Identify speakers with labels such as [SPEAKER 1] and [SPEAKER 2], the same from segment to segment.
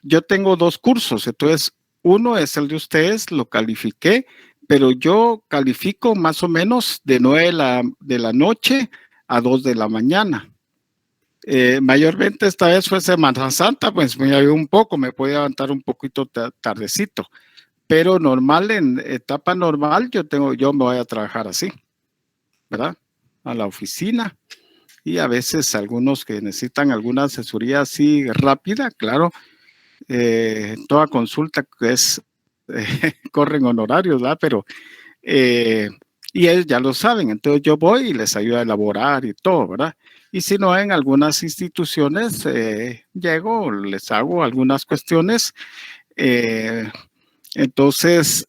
[SPEAKER 1] yo tengo 2 cursos, entonces uno es el de ustedes, lo califiqué, pero yo califico más o menos de 9 de la noche a 2 de la mañana. Mayormente esta vez fue Semana Santa, pues me ayudó un poco, me podía levantar un poquito tardecito, pero normal, en etapa normal, yo me voy a trabajar así, ¿verdad? A la oficina. Y a veces algunos que necesitan alguna asesoría así rápida, claro, toda consulta que es, corren honorarios, ¿verdad? Pero, y ellos ya lo saben, entonces yo voy y les ayudo a elaborar y todo, ¿verdad? Y si no, en algunas instituciones llego, les hago algunas cuestiones, entonces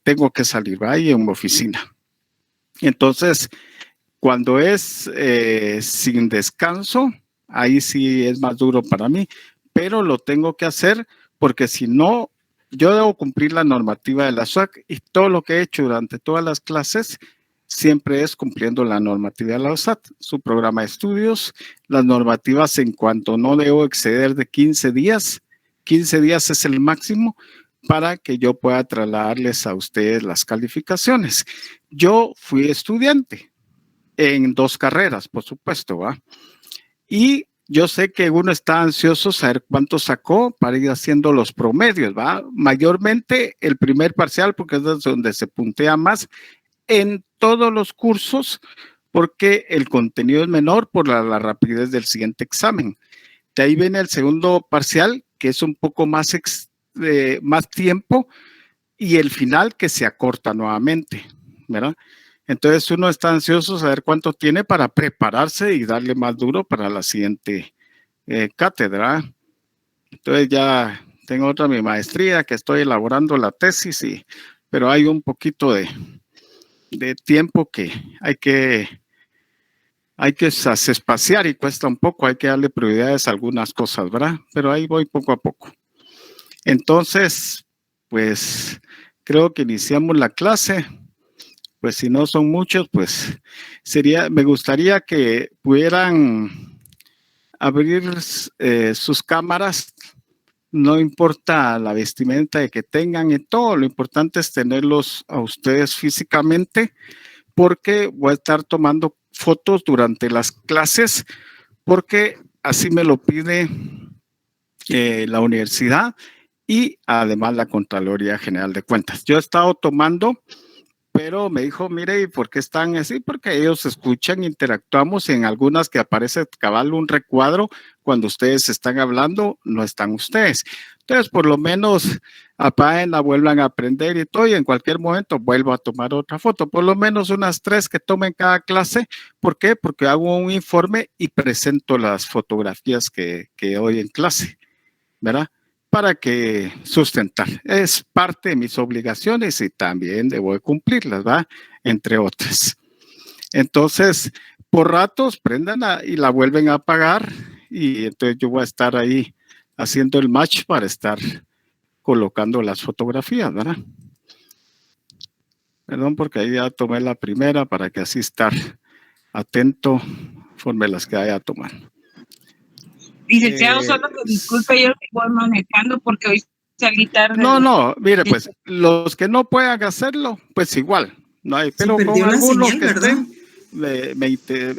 [SPEAKER 1] tengo que salir, ¿verdad? Y en mi oficina. Entonces, cuando es sin descanso, ahí sí es más duro para mí, pero lo tengo que hacer porque si no, yo debo cumplir la normativa de la SUAC y todo lo que he hecho durante todas las clases siempre es cumpliendo la normativa de la SAT, su programa de estudios, las normativas en cuanto no debo exceder de 15 días. 15 días es el máximo para que yo pueda trasladarles a ustedes las calificaciones. Yo fui estudiante en 2 carreras, por supuesto, ¿va? Y yo sé que uno está ansioso saber cuánto sacó para ir haciendo los promedios, ¿va? Mayormente el primer parcial, porque es donde se puntea más en todos los cursos, porque el contenido es menor por la rapidez del siguiente examen. De ahí viene el segundo parcial, que es un poco más, más tiempo, y el final que se acorta nuevamente, ¿verdad? Entonces uno está ansioso saber cuánto tiene para prepararse y darle más duro para la siguiente cátedra. Entonces ya tengo otra mi maestría que estoy elaborando la tesis, pero hay un poquito de tiempo que hay que espaciar y cuesta un poco, hay que darle prioridades a algunas cosas, ¿verdad? Pero ahí voy poco a poco. Entonces, pues creo que iniciamos la clase. Pues si no son muchos, pues me gustaría que pudieran abrir sus cámaras, no importa la vestimenta de que tengan y todo, lo importante es tenerlos a ustedes físicamente, porque voy a estar tomando fotos durante las clases, porque así me lo pide la universidad y además la Contraloría General de Cuentas. Yo he estado tomando, pero me dijo, mire, ¿y por qué están así? Porque ellos escuchan, interactuamos, en algunas que aparece cabal un recuadro, cuando ustedes están hablando, no están ustedes. Entonces, por lo menos apáguenla, vuelvan a aprender y todo, y en cualquier momento vuelvo a tomar otra foto, por lo menos unas 3 que tomen cada clase. ¿Por qué? Porque hago un informe y presento las fotografías que doy en clase, ¿verdad? Para que sustentar. Es parte de mis obligaciones y también debo cumplirlas, ¿va? Entre otras. Entonces, por ratos prendan y la vuelven a apagar y entonces yo voy a estar ahí haciendo el match para estar colocando las fotografías, ¿verdad? Perdón, porque ahí ya tomé la primera para que así estar atento conforme las que vaya tomando.
[SPEAKER 2] Licenciado, solo que disculpe, yo voy manejando porque hoy salí tarde.
[SPEAKER 1] No, mire, pues los que no puedan hacerlo, pues igual, no hay, pero con algunos que estén,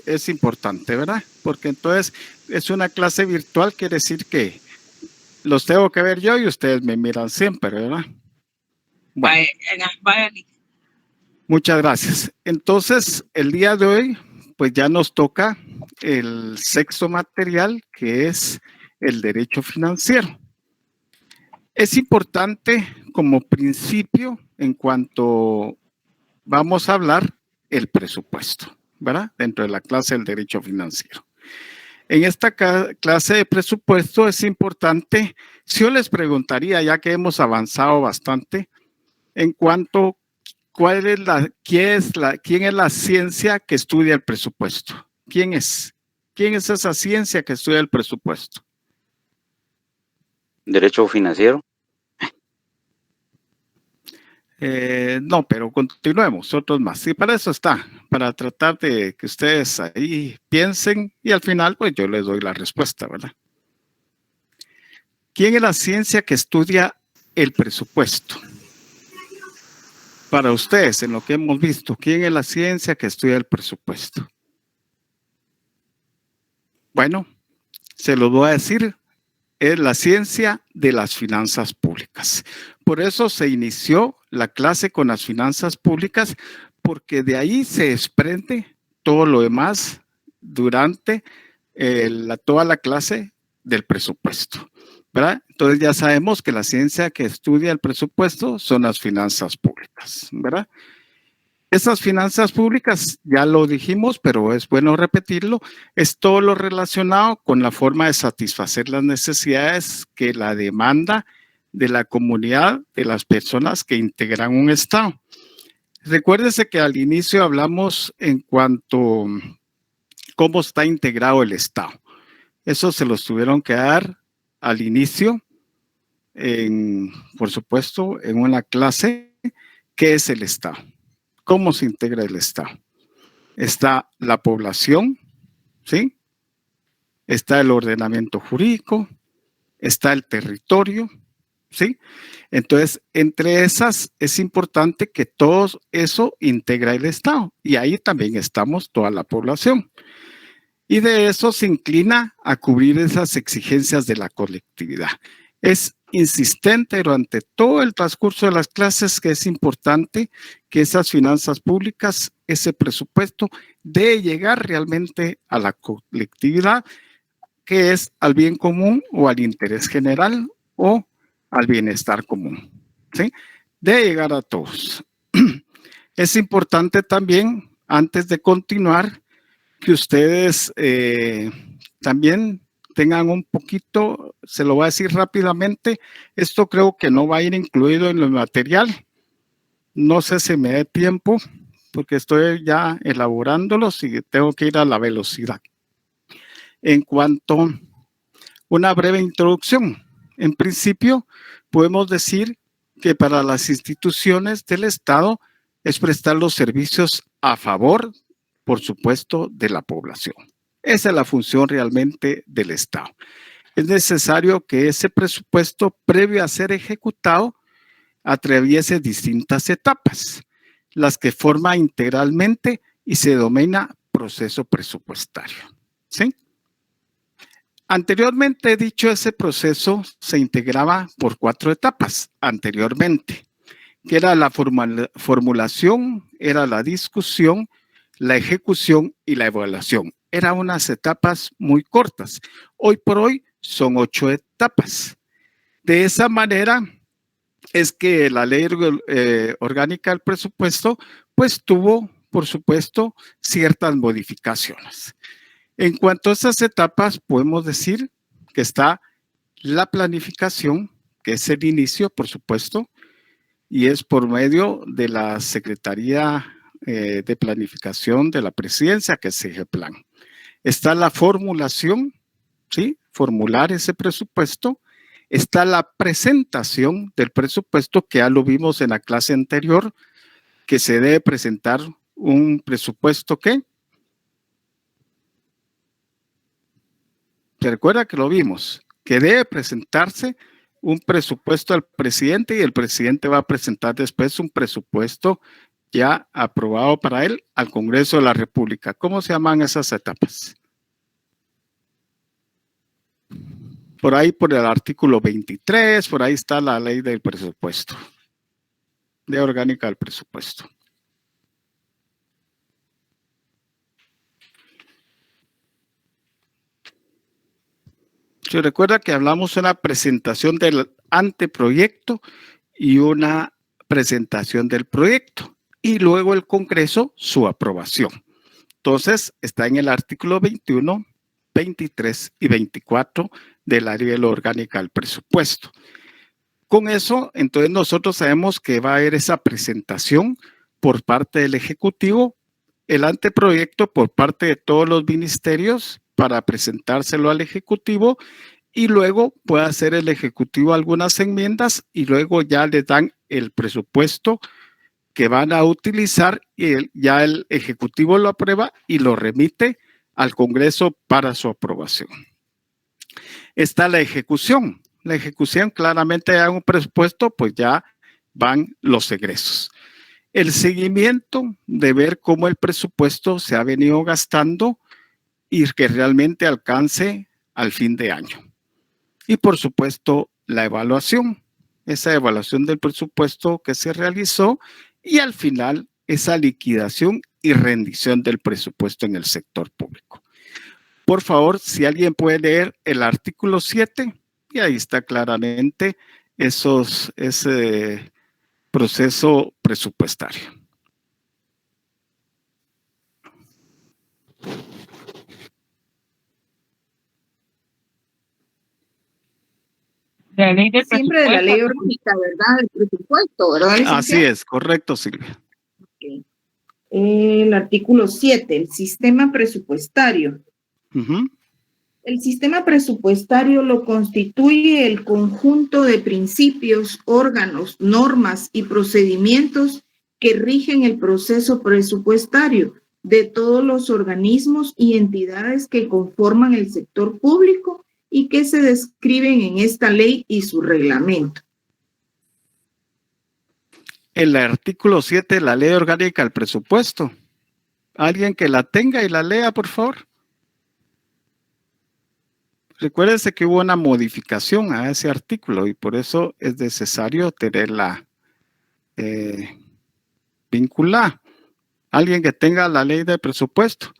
[SPEAKER 1] es importante, ¿verdad? Porque entonces es una clase virtual, quiere decir que los tengo que ver yo y ustedes me miran siempre, ¿verdad? Bueno,
[SPEAKER 2] vaya.
[SPEAKER 1] Muchas gracias. Entonces, el día de hoy, pues ya nos toca el sexto material, que es el derecho financiero. Es importante como principio en cuanto vamos a hablar el presupuesto, ¿verdad? Dentro de la clase del derecho financiero. En esta clase de presupuesto es importante, si yo les preguntaría, ya que hemos avanzado bastante, en cuanto quién es la ciencia que estudia el presupuesto. ¿Quién es? ¿Quién es esa ciencia que estudia el presupuesto?
[SPEAKER 3] Derecho financiero.
[SPEAKER 1] No, pero continuemos, otros más. Y para eso está, para tratar de que ustedes ahí piensen y al final, pues yo les doy la respuesta, ¿verdad? ¿Quién es la ciencia que estudia el presupuesto? Para ustedes, en lo que hemos visto, ¿quién es la ciencia que estudia el presupuesto? Bueno, se lo voy a decir, es la ciencia de las finanzas públicas. Por eso se inició la clase con las finanzas públicas, porque de ahí se desprende todo lo demás durante toda la clase del presupuesto, ¿verdad? Entonces ya sabemos que la ciencia que estudia el presupuesto son las finanzas públicas, ¿verdad? Esas finanzas públicas, ya lo dijimos, pero es bueno repetirlo, es todo lo relacionado con la forma de satisfacer las necesidades que la demanda de la comunidad, de las personas que integran un Estado. Recuérdese que al inicio hablamos en cuanto a cómo está integrado el Estado. Eso se los tuvieron que dar al inicio, por supuesto, en una clase, ¿qué es el Estado? ¿Cómo se integra el Estado? Está la población, ¿sí? Está el ordenamiento jurídico, está el territorio, ¿sí? Entonces, entre esas es importante que todo eso integra el Estado y ahí también estamos toda la población. Y de eso se inclina a cubrir esas exigencias de la colectividad. Es insistente durante todo el transcurso de las clases que es importante que esas finanzas públicas, ese presupuesto, debe llegar realmente a la colectividad, que es al bien común o al interés general o al bienestar común, ¿sí? Debe llegar a todos. Es importante también, antes de continuar, que ustedes también tengan un poquito, se lo voy a decir rápidamente, esto creo que no va a ir incluido en el material, no sé si me dé tiempo, porque estoy ya elaborándolos y tengo que ir a la velocidad. En cuanto a una breve introducción, en principio podemos decir que para las instituciones del Estado es prestar los servicios a favor, por supuesto, de la población. Esa es la función realmente del Estado. Es necesario que ese presupuesto, previo a ser ejecutado, atraviese distintas etapas, las que forma integralmente y se denomina proceso presupuestario, ¿sí? Anteriormente, dicho, ese proceso se integraba por 4 etapas anteriormente, que era la formulación, era la discusión, la ejecución y la evaluación. Eran unas etapas muy cortas. Hoy por hoy son 8 etapas. De esa manera es que la ley orgánica del presupuesto pues tuvo, por supuesto, ciertas modificaciones. En cuanto a esas etapas, podemos decir que está la planificación, que es el inicio, por supuesto, y es por medio de la Secretaría de Planificación de la Presidencia, que es SIGEPLAN. Está la formulación, ¿sí? Formular ese presupuesto. Está la presentación del presupuesto, que ya lo vimos en la clase anterior, que se debe presentar un presupuesto que... ¿Se recuerda que lo vimos? Que debe presentarse un presupuesto al presidente y el presidente va a presentar después un presupuesto ya aprobado para él al Congreso de la República. ¿Cómo se llaman esas etapas? Por ahí, por el artículo 23, por ahí está la ley del presupuesto, ley orgánica del presupuesto. Se recuerda que hablamos de una presentación del anteproyecto y una presentación del proyecto y luego el Congreso su aprobación. Entonces está en el artículo 21, 23 y 24 de la ley orgánica del presupuesto. Con eso, entonces nosotros sabemos que va a haber esa presentación por parte del Ejecutivo, el anteproyecto por parte de todos los ministerios para presentárselo al Ejecutivo y luego puede hacer el Ejecutivo algunas enmiendas y luego ya le dan el presupuesto que van a utilizar y ya el Ejecutivo lo aprueba y lo remite al Congreso para su aprobación. Está la ejecución. la ejecución, claramente hay un presupuesto, pues ya van los egresos. El seguimiento de ver cómo el presupuesto se ha venido gastando y que realmente alcance al fin de año. Y por supuesto, la evaluación, esa evaluación del presupuesto que se realizó y al final esa liquidación y rendición del presupuesto en el sector público. Por favor, si alguien puede leer el artículo 7, y ahí está claramente ese proceso presupuestario.
[SPEAKER 2] La ley del
[SPEAKER 3] Siempre de la ley orgánica, ¿verdad? El presupuesto, ¿verdad?
[SPEAKER 1] Así es, correcto, Silvia.
[SPEAKER 3] Okay. El artículo 7, el sistema presupuestario. El sistema presupuestario lo constituye el conjunto de principios, órganos, normas y procedimientos que rigen el proceso presupuestario de todos los organismos y entidades que conforman el sector público y que se describen en esta ley y su reglamento.
[SPEAKER 1] El artículo 7 de la ley orgánica del presupuesto. ¿Alguien que la tenga y la lea, por favor? Recuérdese que hubo una modificación a ese artículo y por eso es necesario tenerla vinculada. Alguien que tenga la ley de presupuesto.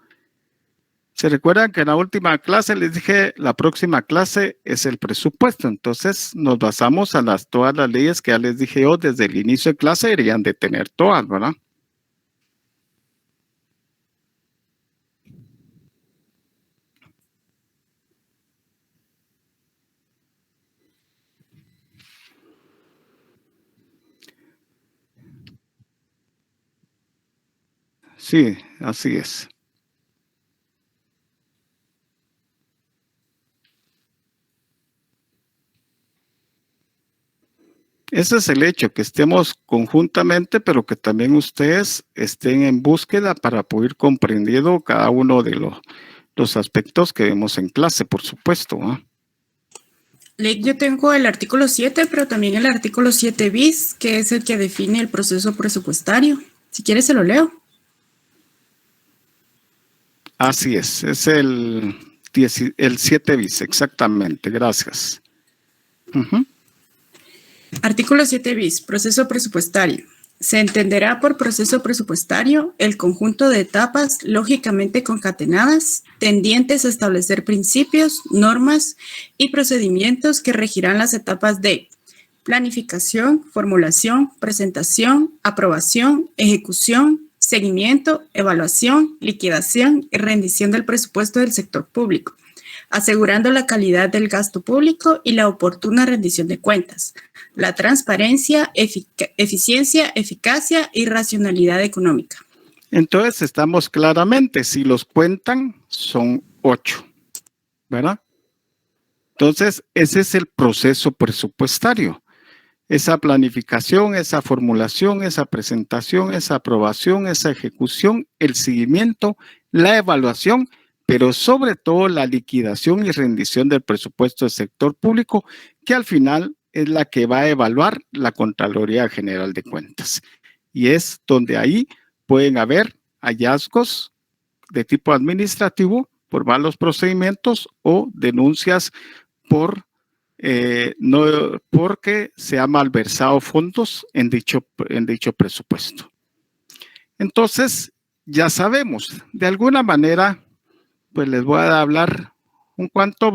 [SPEAKER 1] ¿Se recuerdan que en la última clase les dije la próxima clase es el presupuesto? Entonces nos basamos a todas las leyes que ya les dije yo desde el inicio de clase, deberían de tener todas, ¿verdad? Sí, así es. Ese es el hecho, que estemos conjuntamente, pero que también ustedes estén en búsqueda para poder comprendiendo cada uno de los aspectos que vemos en clase, por supuesto, ¿eh?
[SPEAKER 4] Yo tengo el artículo 7, pero también el artículo 7 bis, que es el que define el proceso presupuestario. Si quieres, se lo leo.
[SPEAKER 1] Así es el 7 bis, exactamente, gracias.
[SPEAKER 4] Artículo 7 bis, proceso presupuestario. Se entenderá por proceso presupuestario el conjunto de etapas lógicamente concatenadas, tendientes a establecer principios, normas y procedimientos que regirán las etapas de planificación, formulación, presentación, aprobación, ejecución, seguimiento, evaluación, liquidación y rendición del presupuesto del sector público, asegurando la calidad del gasto público y la oportuna rendición de cuentas, la transparencia, eficiencia, eficacia y racionalidad económica.
[SPEAKER 1] Entonces estamos claramente, si los cuentan, son 8, ¿verdad? Entonces, ese es el proceso presupuestario. Esa planificación, esa formulación, esa presentación, esa aprobación, esa ejecución, el seguimiento, la evaluación, pero sobre todo la liquidación y rendición del presupuesto del sector público, que al final es la que va a evaluar la Contraloría General de Cuentas. Y es donde ahí pueden haber hallazgos de tipo administrativo por malos procedimientos o denuncias porque se ha malversado fondos en dicho presupuesto. Entonces, ya sabemos, de alguna manera, pues les voy a hablar un cuanto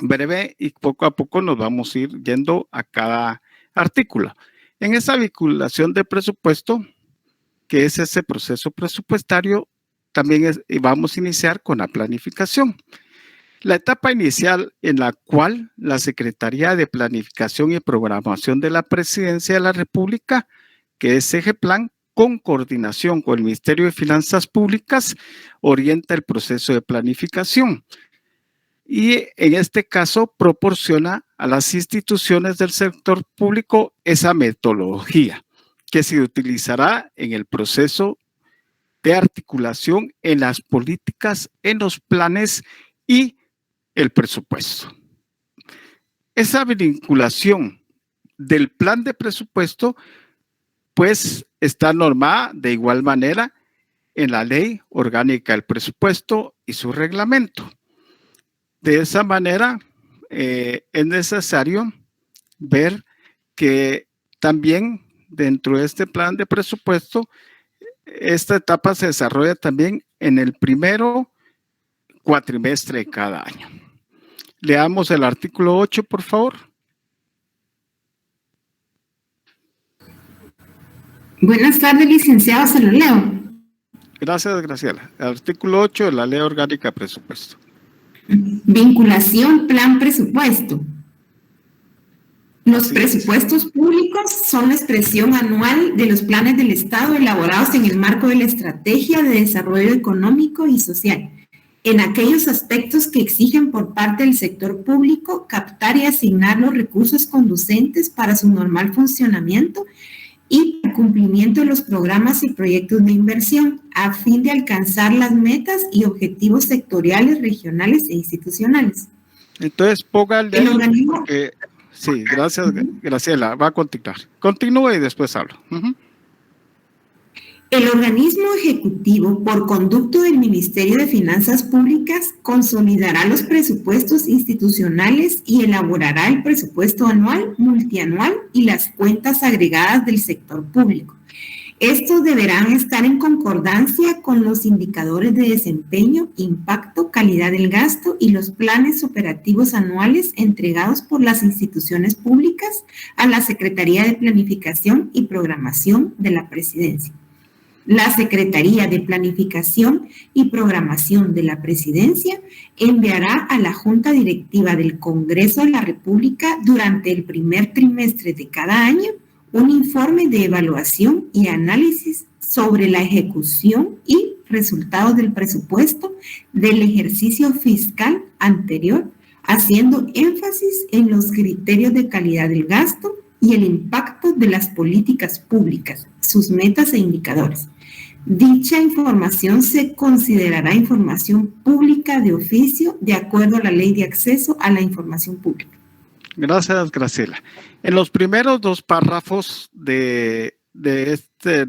[SPEAKER 1] breve y poco a poco nos vamos a ir yendo a cada artículo. En esa vinculación de presupuesto, que es ese proceso presupuestario, también vamos a iniciar con la planificación. La etapa inicial en la cual la Secretaría de Planificación y Programación de la Presidencia de la República, que es SEGEPLAN, con coordinación con el Ministerio de Finanzas Públicas, orienta el proceso de planificación. Y en este caso proporciona a las instituciones del sector público esa metodología que se utilizará en el proceso de articulación en las políticas, en los planes y el presupuesto. esa vinculación del plan de presupuesto, pues está normada de igual manera en la Ley Orgánica del Presupuesto y su reglamento. De esa manera, es necesario ver que también dentro de este plan de presupuesto, esta etapa se desarrolla también en el primero cuatrimestre de cada año. Leamos el artículo 8, por favor.
[SPEAKER 5] Buenas tardes, licenciado, se lo leo.
[SPEAKER 1] Gracias, Graciela. El artículo 8 de la Ley Orgánica de Presupuesto.
[SPEAKER 5] Vinculación, plan, presupuesto. Los presupuestos públicos son la expresión anual de los planes del Estado elaborados en el marco de la Estrategia de Desarrollo Económico y Social, en aquellos aspectos que exigen por parte del sector público captar y asignar los recursos conducentes para su normal funcionamiento y el cumplimiento de los programas y proyectos de inversión a fin de alcanzar las metas y objetivos sectoriales, regionales e institucionales.
[SPEAKER 1] Entonces, póngale
[SPEAKER 5] el organismo...
[SPEAKER 1] porque... Sí, gracias, Graciela. Va a continuar. Continúe y después hablo.
[SPEAKER 5] El organismo ejecutivo, por conducto del Ministerio de Finanzas Públicas, consolidará los presupuestos institucionales y elaborará el presupuesto anual, multianual y las cuentas agregadas del sector público. Estos deberán estar en concordancia con los indicadores de desempeño, impacto, calidad del gasto y los planes operativos anuales entregados por las instituciones públicas a la Secretaría de Planificación y Programación de la Presidencia. La Secretaría de Planificación y Programación de la Presidencia enviará a la Junta Directiva del Congreso de la República durante el primer trimestre de cada año un informe de evaluación y análisis sobre la ejecución y resultados del presupuesto del ejercicio fiscal anterior, haciendo énfasis en los criterios de calidad del gasto y el impacto de las políticas públicas, sus metas e indicadores. Dicha información se considerará información pública de oficio de acuerdo a la Ley de Acceso a la Información Pública.
[SPEAKER 1] Gracias, Graciela. En los primeros dos párrafos de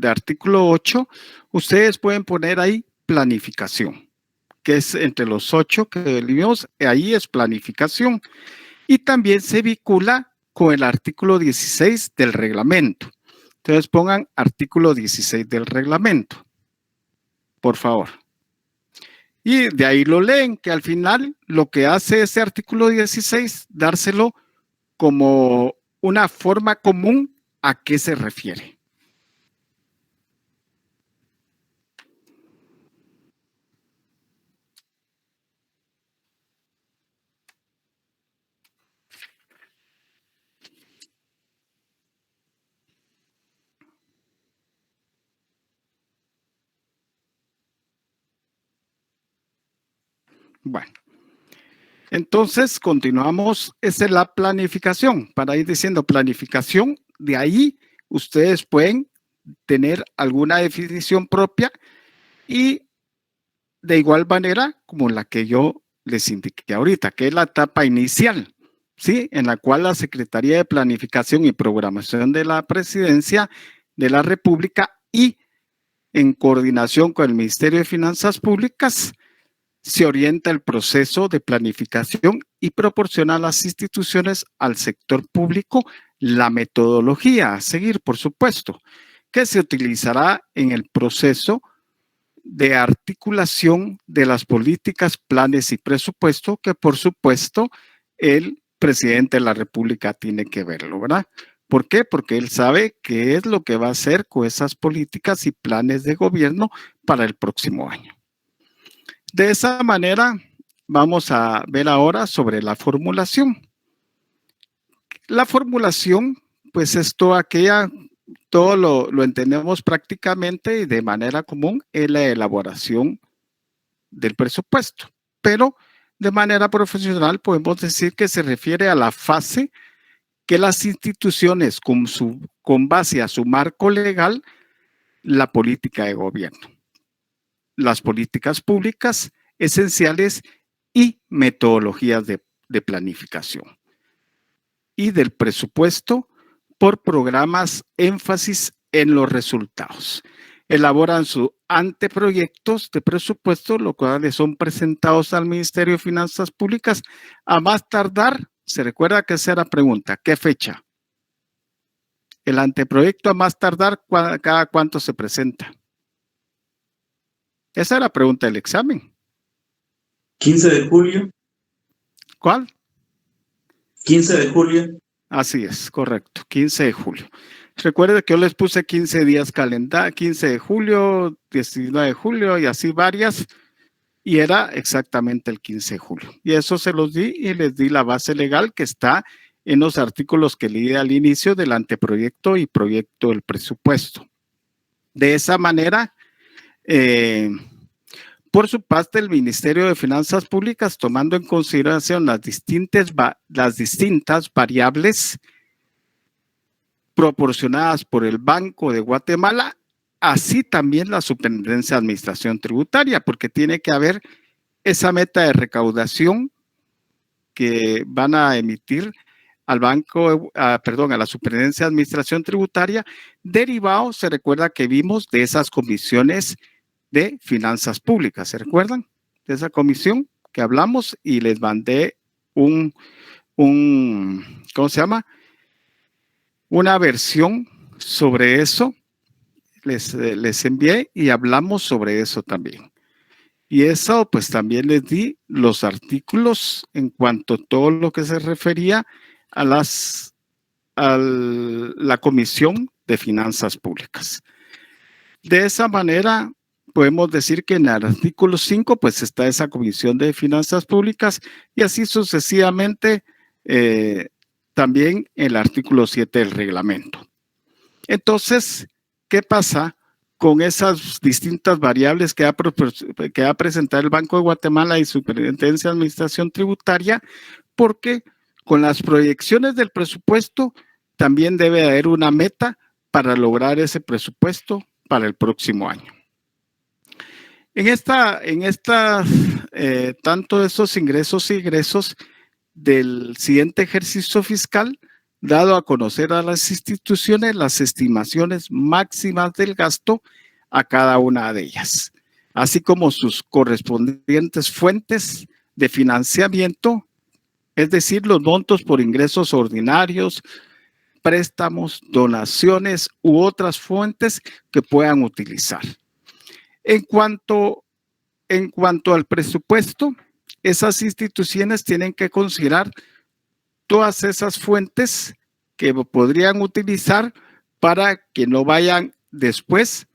[SPEAKER 1] artículo 8, ustedes pueden poner ahí planificación, que es entre los 8 que vimos, ahí es planificación. Y también se vincula con el artículo 16 del reglamento. Entonces pongan artículo 16 del reglamento, por favor. Y de ahí lo leen, que al final lo que hace ese artículo 16, dárselo como una forma común a qué se refiere. Bueno. Entonces, continuamos, esa es la planificación, para ir diciendo planificación, de ahí ustedes pueden tener alguna definición propia y de igual manera como la que yo les indiqué ahorita, que es la etapa inicial, ¿sí? En la cual la Secretaría de Planificación y Programación de la Presidencia de la República y en coordinación con el Ministerio de Finanzas Públicas se orienta el proceso de planificación y proporciona a las instituciones, al sector público, la metodología a seguir, por supuesto, que se utilizará en el proceso de articulación de las políticas, planes y presupuesto, que por supuesto el presidente de la República tiene que verlo, ¿verdad? ¿Por qué? Porque él sabe qué es lo que va a hacer con esas políticas y planes de gobierno para el próximo año. De esa manera, vamos a ver ahora sobre la formulación. La formulación, pues es todo lo entendemos prácticamente y de manera común en la elaboración del presupuesto. Pero de manera profesional podemos decir que se refiere a la fase que las instituciones con base a su marco legal, la política de gobierno, las políticas públicas esenciales y metodologías de planificación. y del presupuesto por programas énfasis en los resultados. Elaboran sus anteproyectos de presupuesto, los cuales son presentados al Ministerio de Finanzas Públicas a más tardar. ¿Se recuerda que esa era la pregunta? ¿Qué fecha? El anteproyecto a más tardar, ¿cada cuánto se presenta? Esa era la pregunta del examen.
[SPEAKER 6] 15 de julio.
[SPEAKER 1] ¿Cuál?
[SPEAKER 6] 15 de julio.
[SPEAKER 1] Así es, correcto, 15 de julio. Recuerde que yo les puse 15 días calendario, 15 de julio, 19 de julio y así varias, y era exactamente el 15 de julio. Y eso se los di y les di la base legal que está en los artículos que leí al inicio del anteproyecto y proyecto del presupuesto. De esa manera, por su parte, el Ministerio de Finanzas Públicas, tomando en consideración las distintas variables proporcionadas por el Banco de Guatemala, así también la Superintendencia de Administración Tributaria, porque tiene que haber esa meta de recaudación que van a emitir al a la Superintendencia de Administración Tributaria, derivado, se recuerda que vimos de esas comisiones de finanzas públicas, ¿se recuerdan? De esa comisión que hablamos y les mandé ¿cómo se llama? Una versión sobre eso, les envié y hablamos sobre eso también. Y eso pues también les di los artículos en cuanto a todo lo que se refería a la Comisión de Finanzas Públicas. De esa manera podemos decir que en el artículo 5 pues está esa Comisión de Finanzas Públicas y así sucesivamente también el artículo 7 del reglamento. Entonces, ¿qué pasa con esas distintas variables que va a presentar el Banco de Guatemala y Superintendencia de Administración Tributaria? Porque con las proyecciones del presupuesto también debe haber una meta para lograr ese presupuesto para el próximo año. Tanto esos ingresos y egresos del siguiente ejercicio fiscal, dado a conocer a las instituciones las estimaciones máximas del gasto a cada una de ellas, así como sus correspondientes fuentes de financiamiento, es decir, los montos por ingresos ordinarios, préstamos, donaciones u otras fuentes que puedan utilizar. En cuanto al presupuesto, esas instituciones tienen que considerar todas esas fuentes que podrían utilizar para que no vayan después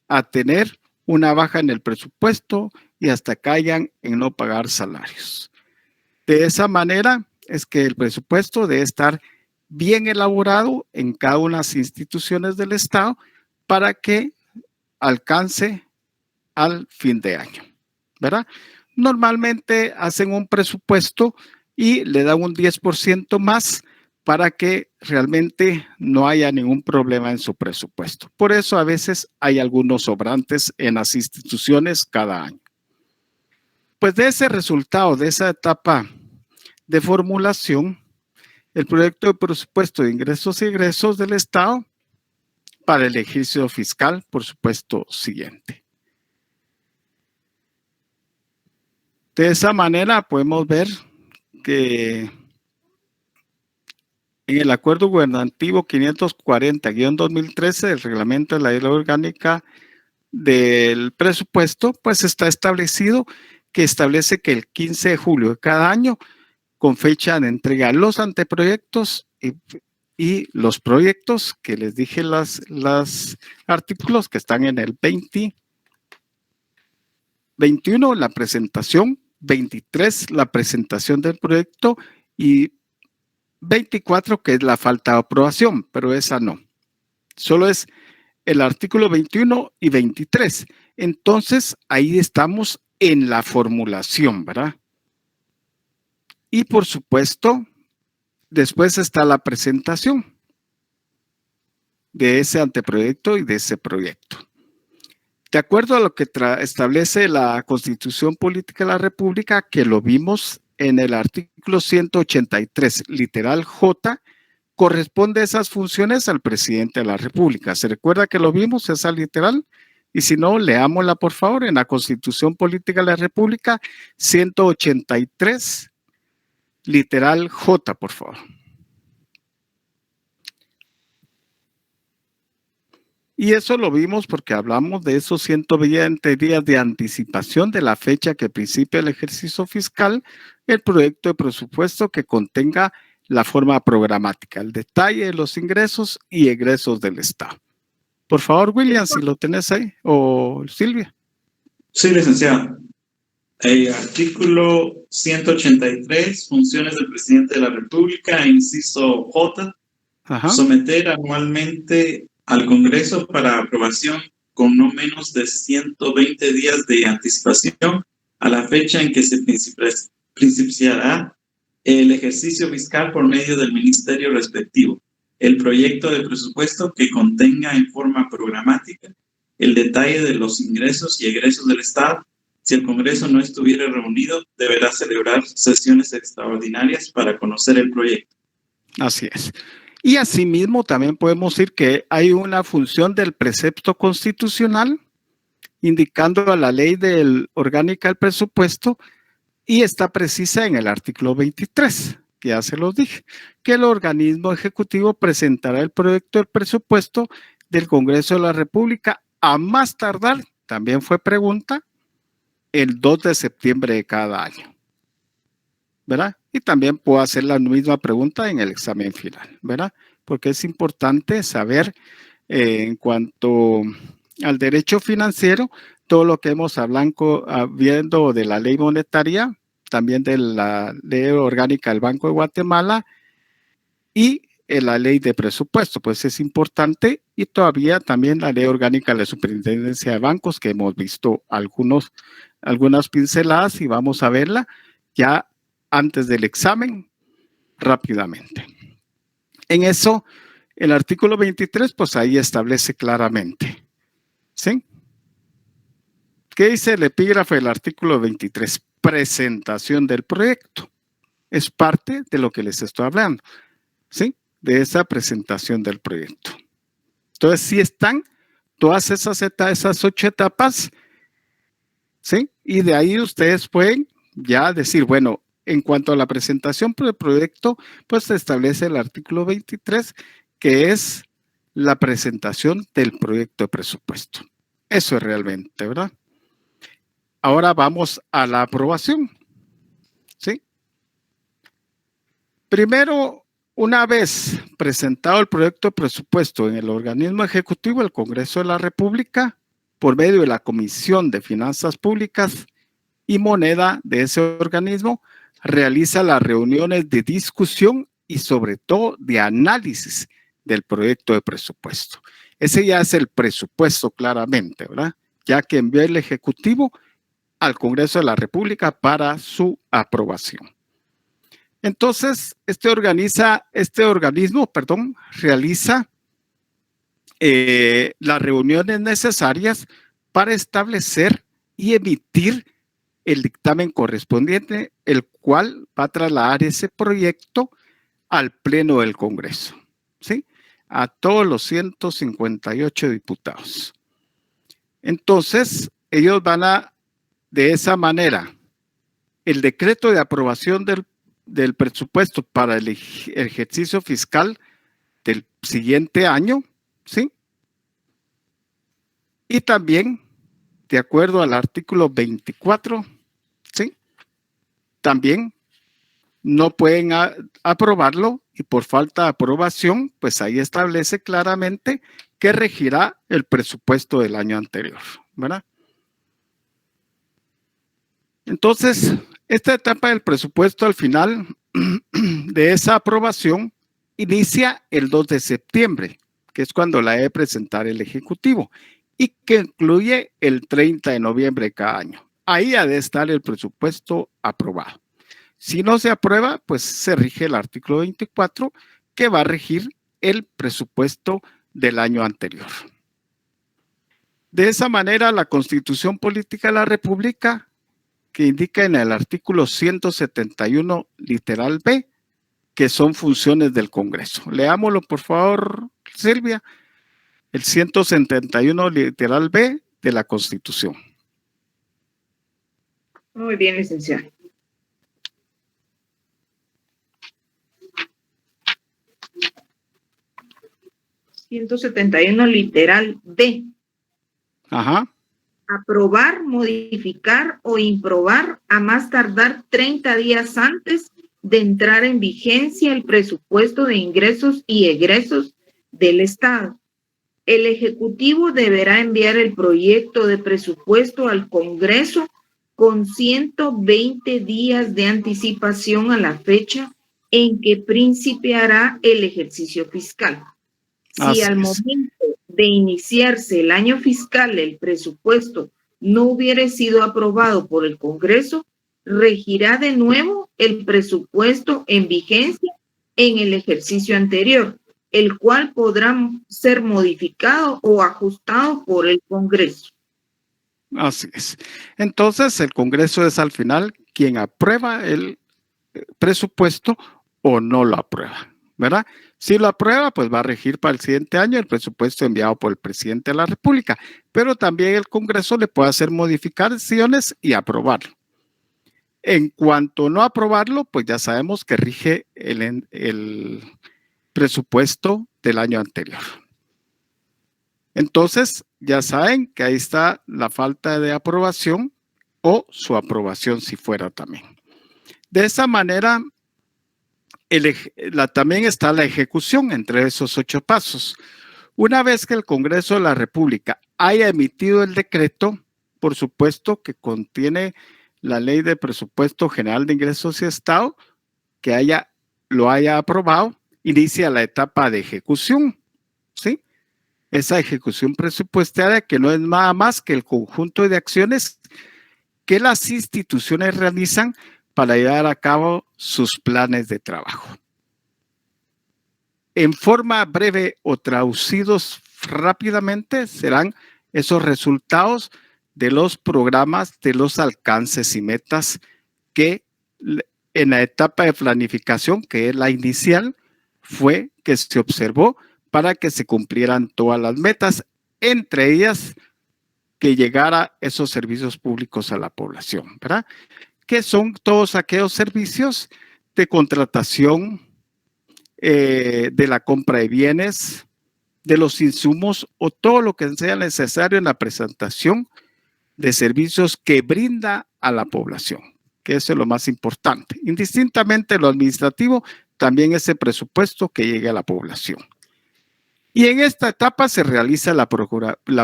[SPEAKER 1] a tener una baja en el presupuesto y hasta caigan en no pagar salarios. De esa manera es que el presupuesto debe estar bien elaborado en cada una de las instituciones del Estado para que alcance al fin de año, ¿verdad? Normalmente hacen un presupuesto y le dan un 10% más para que realmente no haya ningún problema en su presupuesto. Por eso a veces hay algunos sobrantes en las instituciones cada año. Pues de ese resultado, de esa etapa de formulación, el proyecto de presupuesto de ingresos y egresos del Estado para el ejercicio fiscal, por supuesto, siguiente. De esa manera podemos ver que en el acuerdo gubernativo 540-2013 del reglamento de la ley orgánica del presupuesto, pues está establecido que establece que el 15 de julio de cada año, con fecha de entrega los anteproyectos y los proyectos que les dije, los artículos que están en el 21, la presentación, 23, la presentación del proyecto y 24, que es la falta de aprobación, pero esa no. Solo es el artículo 21 y 23. Entonces, ahí estamos en la formulación, ¿verdad? Y por supuesto, después está la presentación de ese anteproyecto y de ese proyecto. De acuerdo a lo que establece la Constitución Política de la República, que lo vimos en el artículo 183, literal J, corresponde esas funciones al presidente de la República. ¿Se recuerda que lo vimos, esa literal? Y si no, leámosla por favor en la Constitución Política de la República 183, literal J, por favor. Y eso lo vimos porque hablamos de esos 120 días de anticipación de la fecha que principia el ejercicio fiscal, el proyecto de presupuesto que contenga la forma programática, el detalle de los ingresos y egresos del Estado. Por favor, William, si lo tenés ahí, o Silvia.
[SPEAKER 6] Sí, licenciado. Artículo 183, funciones del presidente de la República, inciso J. Ajá. Someter anualmente al Congreso para aprobación con no menos de 120 días de anticipación a la fecha en que se principiará el ejercicio fiscal por medio del ministerio respectivo, el proyecto de presupuesto que contenga en forma programática el detalle de los ingresos y egresos del Estado. Si el Congreso no estuviera reunido, deberá celebrar sesiones extraordinarias para conocer el proyecto.
[SPEAKER 1] Así es. Y asimismo también podemos decir que hay una función del precepto constitucional indicando a la ley orgánica del presupuesto y está precisa en el artículo 23, que ya se los dije, que el organismo ejecutivo presentará el proyecto del presupuesto del Congreso de la República a más tardar, también fue pregunta, el 2 de septiembre de cada año, ¿verdad? Y también puedo hacer la misma pregunta en el examen final, ¿verdad? Porque es importante saber en cuanto al derecho financiero, todo lo que hemos hablado viendo de la ley monetaria, también de la ley orgánica del Banco de Guatemala y la ley de presupuesto, pues es importante, y todavía también la ley orgánica de la superintendencia de bancos, que hemos visto algunas pinceladas y vamos a verla ya antes del examen rápidamente. En eso, el artículo 23, pues ahí establece claramente, ¿sí? ¿Qué dice el epígrafe del artículo 23? Presentación del proyecto. Es parte de lo que les estoy hablando, ¿sí? De esa presentación del proyecto. Entonces, sí están todas esas 8 etapas, ¿sí? Y de ahí ustedes pueden ya decir, bueno, en cuanto a la presentación del proyecto, pues se establece el artículo 23, que es la presentación del proyecto de presupuesto. Eso es realmente, ¿verdad? Ahora vamos a la aprobación, ¿sí? Primero, una vez presentado el proyecto de presupuesto en el organismo ejecutivo, el Congreso de la República, por medio de la Comisión de Finanzas Públicas y Moneda de ese organismo, realiza las reuniones de discusión y sobre todo de análisis del proyecto de presupuesto. Ese ya es el presupuesto claramente, ¿verdad? Ya que envió el Ejecutivo al Congreso de la República para su aprobación. Entonces, este organismo realiza las reuniones necesarias para establecer y emitir el dictamen correspondiente, el cual va a trasladar ese proyecto al Pleno del Congreso, ¿sí? A todos los 158 diputados. Entonces, ellos van a, de esa manera, el decreto de aprobación del presupuesto para el ejercicio fiscal del siguiente año, ¿sí? Y también, de acuerdo al artículo 24, ¿sí? También no pueden aprobarlo y por falta de aprobación, pues ahí establece claramente que regirá el presupuesto del año anterior, ¿verdad? Entonces, esta etapa del presupuesto al final de esa aprobación inicia el 2 de septiembre, que es cuando la debe presentar el Ejecutivo, y que incluye el 30 de noviembre de cada año. Ahí ha de estar el presupuesto aprobado. Si no se aprueba, pues se rige el artículo 24, que va a regir el presupuesto del año anterior. De esa manera, la Constitución Política de la República, que indica en el artículo 171, literal B, que son funciones del Congreso. Leámoslo, por favor, Silvia. El 171, literal B, de la Constitución.
[SPEAKER 3] Muy bien, licenciado. ...171, literal B.
[SPEAKER 1] Ajá.
[SPEAKER 3] Aprobar, modificar o improbar a más tardar 30 días antes de entrar en vigencia el presupuesto de ingresos y egresos del Estado. El Ejecutivo deberá enviar el proyecto de presupuesto al Congreso con 120 días de anticipación a la fecha en que principiará el ejercicio fiscal. Si al momento de iniciarse el año fiscal el presupuesto no hubiere sido aprobado por el Congreso, regirá de nuevo el presupuesto en vigencia en el ejercicio anterior, el cual podrá ser modificado o ajustado por el Congreso.
[SPEAKER 1] Así es. Entonces, el Congreso es al final quien aprueba el presupuesto o no lo aprueba, ¿verdad? Si lo aprueba, pues va a regir para el siguiente año el presupuesto enviado por el presidente de la República, pero también el Congreso le puede hacer modificaciones y aprobarlo. En cuanto no aprobarlo, pues ya sabemos que rige el presupuesto del año anterior. Entonces, ya saben que ahí está la falta de aprobación o su aprobación si fuera también. De esa manera, también está la ejecución entre esos 8 pasos. Una vez que el Congreso de la República haya emitido el decreto, por supuesto que contiene la Ley de Presupuesto General de Ingresos y Estado, que lo haya aprobado, inicia la etapa de ejecución, ¿sí? Esa ejecución presupuestaria que no es nada más que el conjunto de acciones que las instituciones realizan para llevar a cabo sus planes de trabajo. En forma breve o traducidos rápidamente serán esos resultados de los programas, de los alcances y metas que en la etapa de planificación, que es la inicial, fue que se observó para que se cumplieran todas las metas, entre ellas que llegara esos servicios públicos a la población, ¿verdad? Que son todos aquellos servicios de contratación, de la compra de bienes, de los insumos o todo lo que sea necesario en la presentación de servicios que brinda a la población, que eso es lo más importante. Indistintamente de lo administrativo, también ese presupuesto que llegue a la población. Y en esta etapa se realiza la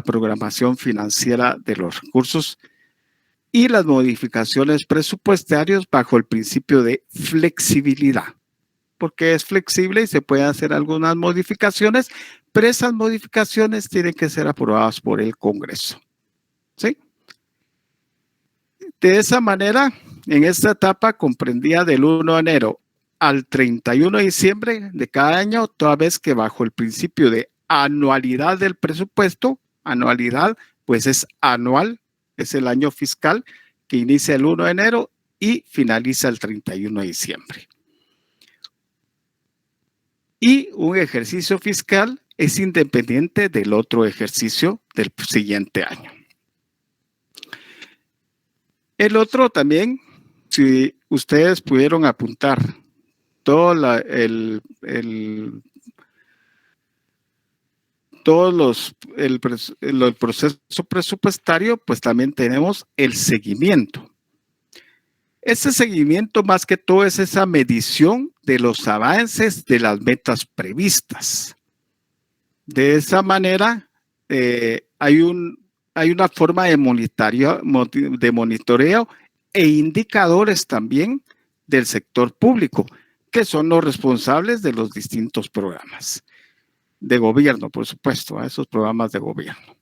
[SPEAKER 1] programación financiera de los recursos y las modificaciones presupuestarias bajo el principio de flexibilidad, porque es flexible y se pueden hacer algunas modificaciones, pero esas modificaciones tienen que ser aprobadas por el Congreso, ¿sí? De esa manera, en esta etapa comprendía del 1 de enero al 31 de diciembre de cada año, toda vez que bajo el principio de anualidad del presupuesto, anualidad pues es anual, es el año fiscal que inicia el 1 de enero y finaliza el 31 de diciembre. Y un ejercicio fiscal es independiente del otro ejercicio del siguiente año. El otro también, si ustedes pudieron apuntar todo el proceso presupuestario, pues también tenemos el seguimiento. Ese seguimiento más que todo es esa medición de los avances de las metas previstas. De esa manera hay una forma de monitoreo e indicadores también del sector público, que son los responsables de los distintos programas de gobierno, por supuesto, a esos programas de gobierno.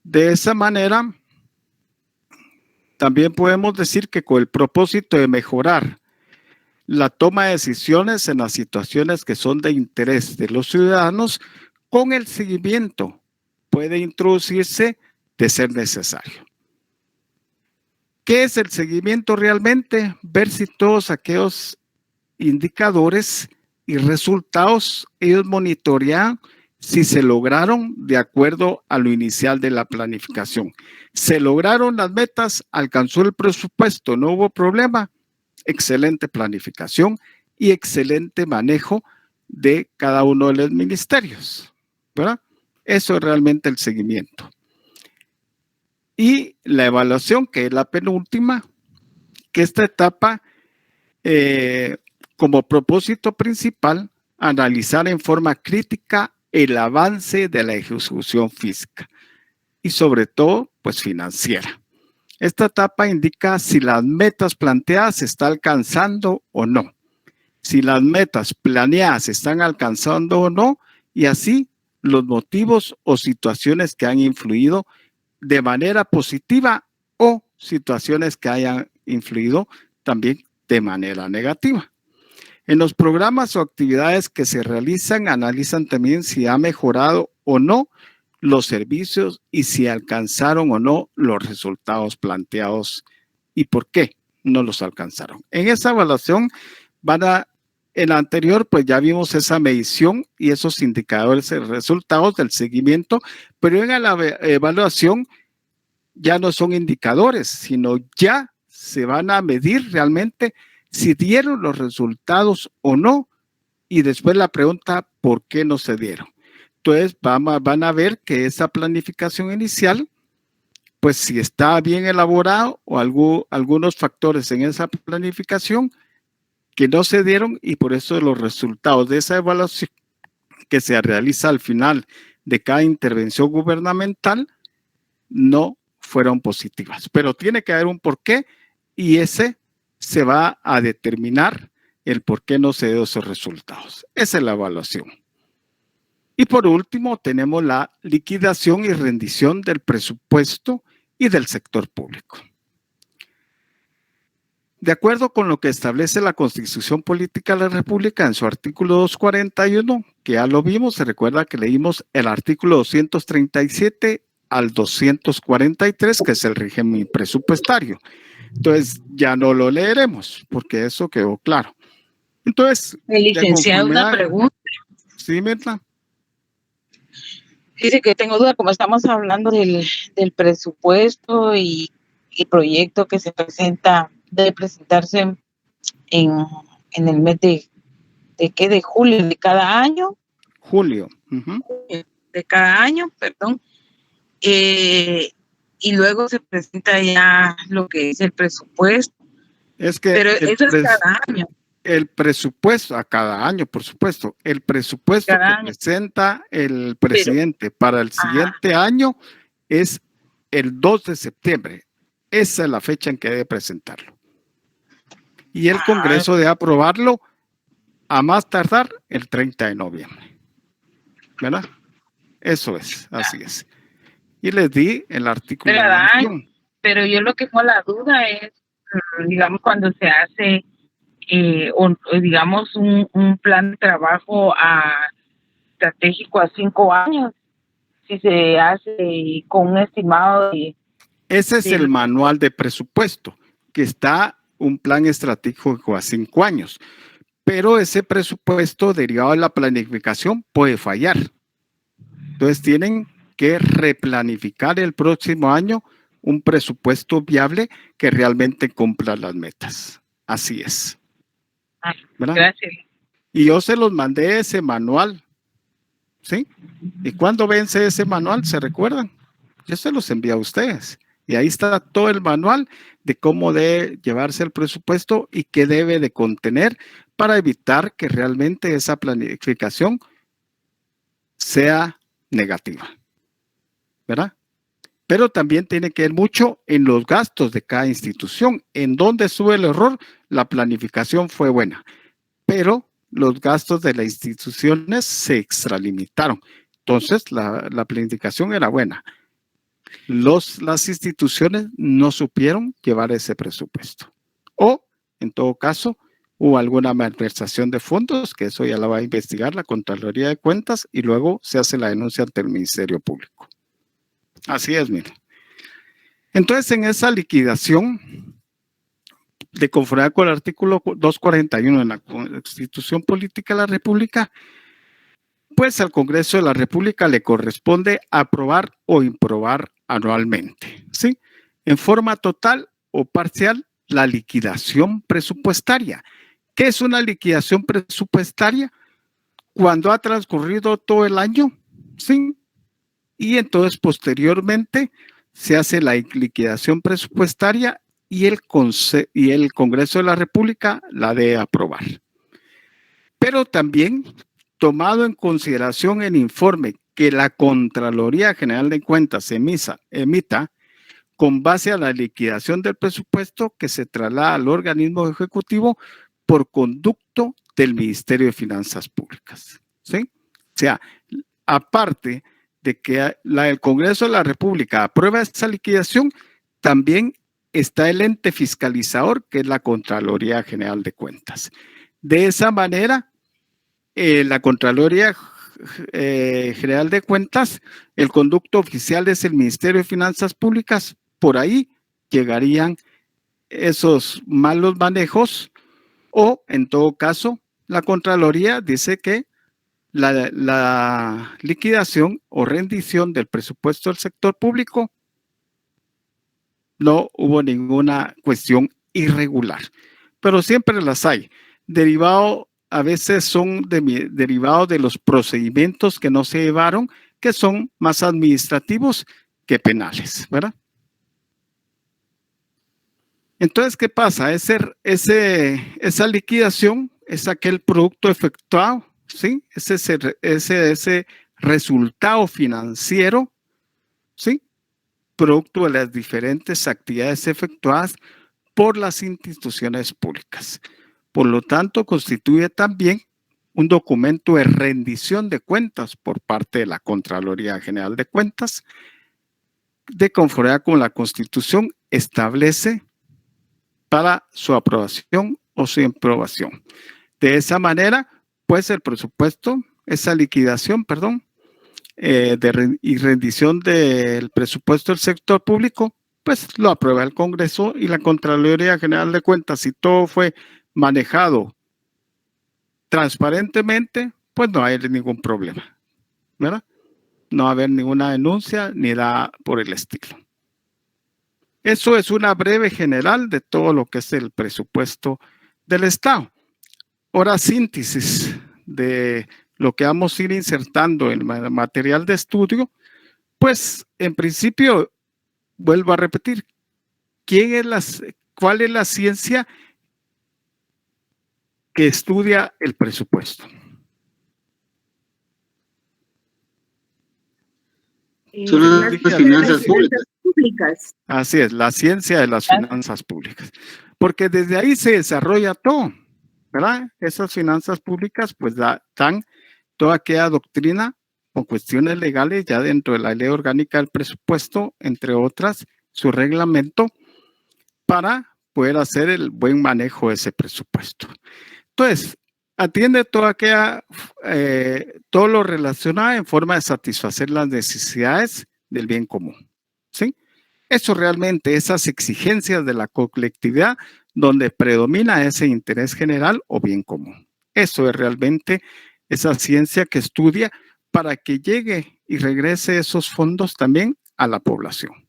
[SPEAKER 1] De esa manera, también podemos decir que con el propósito de mejorar la toma de decisiones en las situaciones que son de interés de los ciudadanos, con el seguimiento puede introducirse de ser necesario. ¿Qué es el seguimiento realmente? Ver si todos aquellos indicadores y resultados. Ellos monitorean si se lograron de acuerdo a lo inicial de la planificación. Se lograron las metas, alcanzó el presupuesto, no hubo problema. Excelente planificación y excelente manejo de cada uno de los ministerios, ¿verdad? Eso es realmente el seguimiento. Y la evaluación, que es la penúltima, que esta etapa, como propósito principal, analizar en forma crítica el avance de la ejecución física y sobre todo, pues financiera. Esta etapa indica si las metas planteadas se están alcanzando o no, si las metas planeadas se están alcanzando o no, y así los motivos o situaciones que han influido de manera positiva o situaciones que hayan influido también de manera negativa. En los programas o actividades que se realizan, analizan también si ha mejorado o no los servicios y si alcanzaron o no los resultados planteados y por qué no los alcanzaron. En esa evaluación en la anterior, pues ya vimos esa medición y esos indicadores, resultados del seguimiento, pero en la evaluación ya no son indicadores, sino ya se van a medir realmente si dieron los resultados o no, y después la pregunta, ¿por qué no se dieron? Entonces van a ver que esa planificación inicial, pues si está bien elaborado o algunos factores en esa planificación que no se dieron, y por eso los resultados de esa evaluación que se realiza al final de cada intervención gubernamental no fueron positivas. Pero tiene que haber un porqué y ese se va a determinar el por qué no se dio esos resultados. Esa es la evaluación. Y por último, tenemos la liquidación y rendición del presupuesto y del sector público. De acuerdo con lo que establece la Constitución Política de la República en su artículo 241, que ya lo vimos, se recuerda que leímos el artículo 237 al 243, que es el régimen presupuestario. Entonces, ya no lo leeremos, porque eso quedó claro. Entonces,
[SPEAKER 2] el licenciado, una pregunta.
[SPEAKER 1] Sí, Mirna.
[SPEAKER 2] Dice que tengo duda, como estamos hablando del presupuesto y proyecto que se presenta, debe presentarse en el mes de julio de cada año.
[SPEAKER 1] Julio.
[SPEAKER 2] De cada año, perdón. Y luego se presenta ya lo que es el presupuesto. Pero eso es cada año.
[SPEAKER 1] El presupuesto a cada año, por supuesto. El presupuesto que presenta el presidente para el siguiente año es el 2 de septiembre. Esa es la fecha en que debe presentarlo. Y el Congreso debe aprobarlo a más tardar el 30 de noviembre. ¿Verdad? Eso es, así es. Y les di el artículo.
[SPEAKER 2] Pero yo lo que tengo la duda es, digamos, cuando se hace, digamos, un plan de trabajo estratégico a 5 años, si se hace con un estimado de...
[SPEAKER 1] Ese es el manual de presupuesto, que está un plan estratégico a 5 años. Pero ese presupuesto derivado de la planificación puede fallar. Entonces tienen que replanificar el próximo año un presupuesto viable que realmente cumpla las metas. Así es. ¿Verdad?
[SPEAKER 2] Gracias.
[SPEAKER 1] Y yo se los mandé ese manual. ¿Sí? ¿Y cuándo vence ese manual? ¿Se recuerdan? Yo se los envié a ustedes. Y ahí está todo el manual de cómo debe llevarse el presupuesto y qué debe de contener para evitar que realmente esa planificación sea negativa. ¿Verdad? Pero también tiene que ver mucho en los gastos de cada institución. En donde sube el error, la planificación fue buena, pero los gastos de las instituciones se extralimitaron. Entonces, la planificación era buena. Las instituciones no supieron llevar ese presupuesto. O, en todo caso, hubo alguna malversación de fondos, que eso ya la va a investigar la Contraloría de Cuentas y luego se hace la denuncia ante el Ministerio Público. Así es, mire. Entonces, en esa liquidación, de conformidad con el artículo 241 de la Constitución Política de la República, pues al Congreso de la República le corresponde aprobar o improbar anualmente, ¿sí? En forma total o parcial, la liquidación presupuestaria. ¿Qué es una liquidación presupuestaria? Cuando ha transcurrido todo el año, ¿sí? Y entonces posteriormente se hace la liquidación presupuestaria y el Congreso de la República la debe aprobar. Pero también, tomado en consideración el informe que la Contraloría General de Cuentas emita con base a la liquidación del presupuesto que se traslada al organismo ejecutivo por conducto del Ministerio de Finanzas Públicas, ¿sí? O sea, aparte de que el Congreso de la República aprueba esta liquidación, también está el ente fiscalizador, que es la Contraloría General de Cuentas. De esa manera, la Contraloría General de Cuentas, el conducto oficial es el Ministerio de Finanzas Públicas. Por ahí llegarían esos malos manejos, o en todo caso, la Contraloría dice que la liquidación o rendición del presupuesto del sector público no hubo ninguna cuestión irregular, pero siempre las hay. A veces son derivados de los procedimientos que no se llevaron, que son más administrativos que penales, ¿verdad? Entonces, ¿qué pasa? Esa liquidación es aquel producto efectuado, ¿sí? Ese resultado financiero, ¿sí? Producto de las diferentes actividades efectuadas por las instituciones públicas. Por lo tanto, constituye también un documento de rendición de cuentas por parte de la Contraloría General de Cuentas, de conformidad con la Constitución, establece para su aprobación o su improbación. De esa manera, pues el presupuesto, esa liquidación, y rendición del presupuesto del sector público, pues lo aprueba el Congreso y la Contraloría General de Cuentas. Si todo fue manejado transparentemente, pues no hay ningún problema, ¿verdad? No va a haber ninguna denuncia ni nada por el estilo. Eso es una breve general de todo lo que es el presupuesto del Estado. Ahora, síntesis de lo que vamos a ir insertando en el material de estudio, pues en principio, vuelvo a repetir, ¿cuál es la ciencia que estudia el presupuesto?
[SPEAKER 7] Son las finanzas públicas.
[SPEAKER 1] Así es, la ciencia de las finanzas públicas. Porque desde ahí se desarrolla todo, ¿verdad? Esas finanzas públicas pues dan toda aquella doctrina o cuestiones legales ya dentro de la Ley Orgánica del Presupuesto, entre otras, su reglamento, para poder hacer el buen manejo de ese presupuesto. Entonces, atiende todo lo relacionado en forma de satisfacer las necesidades del bien común, ¿sí? Eso realmente, esas exigencias de la colectividad donde predomina ese interés general o bien común. Eso es realmente esa ciencia que estudia para que llegue y regrese esos fondos también a la población.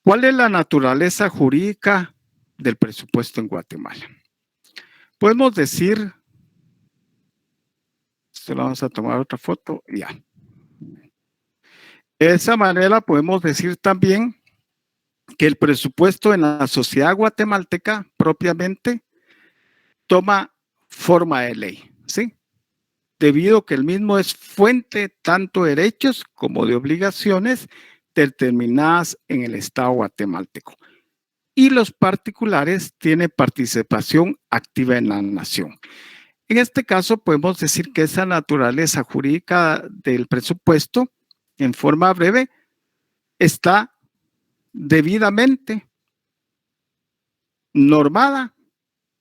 [SPEAKER 1] ¿Cuál es la naturaleza jurídica del presupuesto en Guatemala? Podemos decir, solo vamos a tomar otra foto y ya. De esa manera podemos decir también que el presupuesto en la sociedad guatemalteca propiamente toma forma de ley, ¿sí? Debido a que el mismo es fuente tanto de derechos como de obligaciones determinadas en el Estado guatemalteco. Y los particulares tienen participación activa en la nación. En este caso podemos decir que esa naturaleza jurídica del presupuesto, en forma breve, está debidamente normada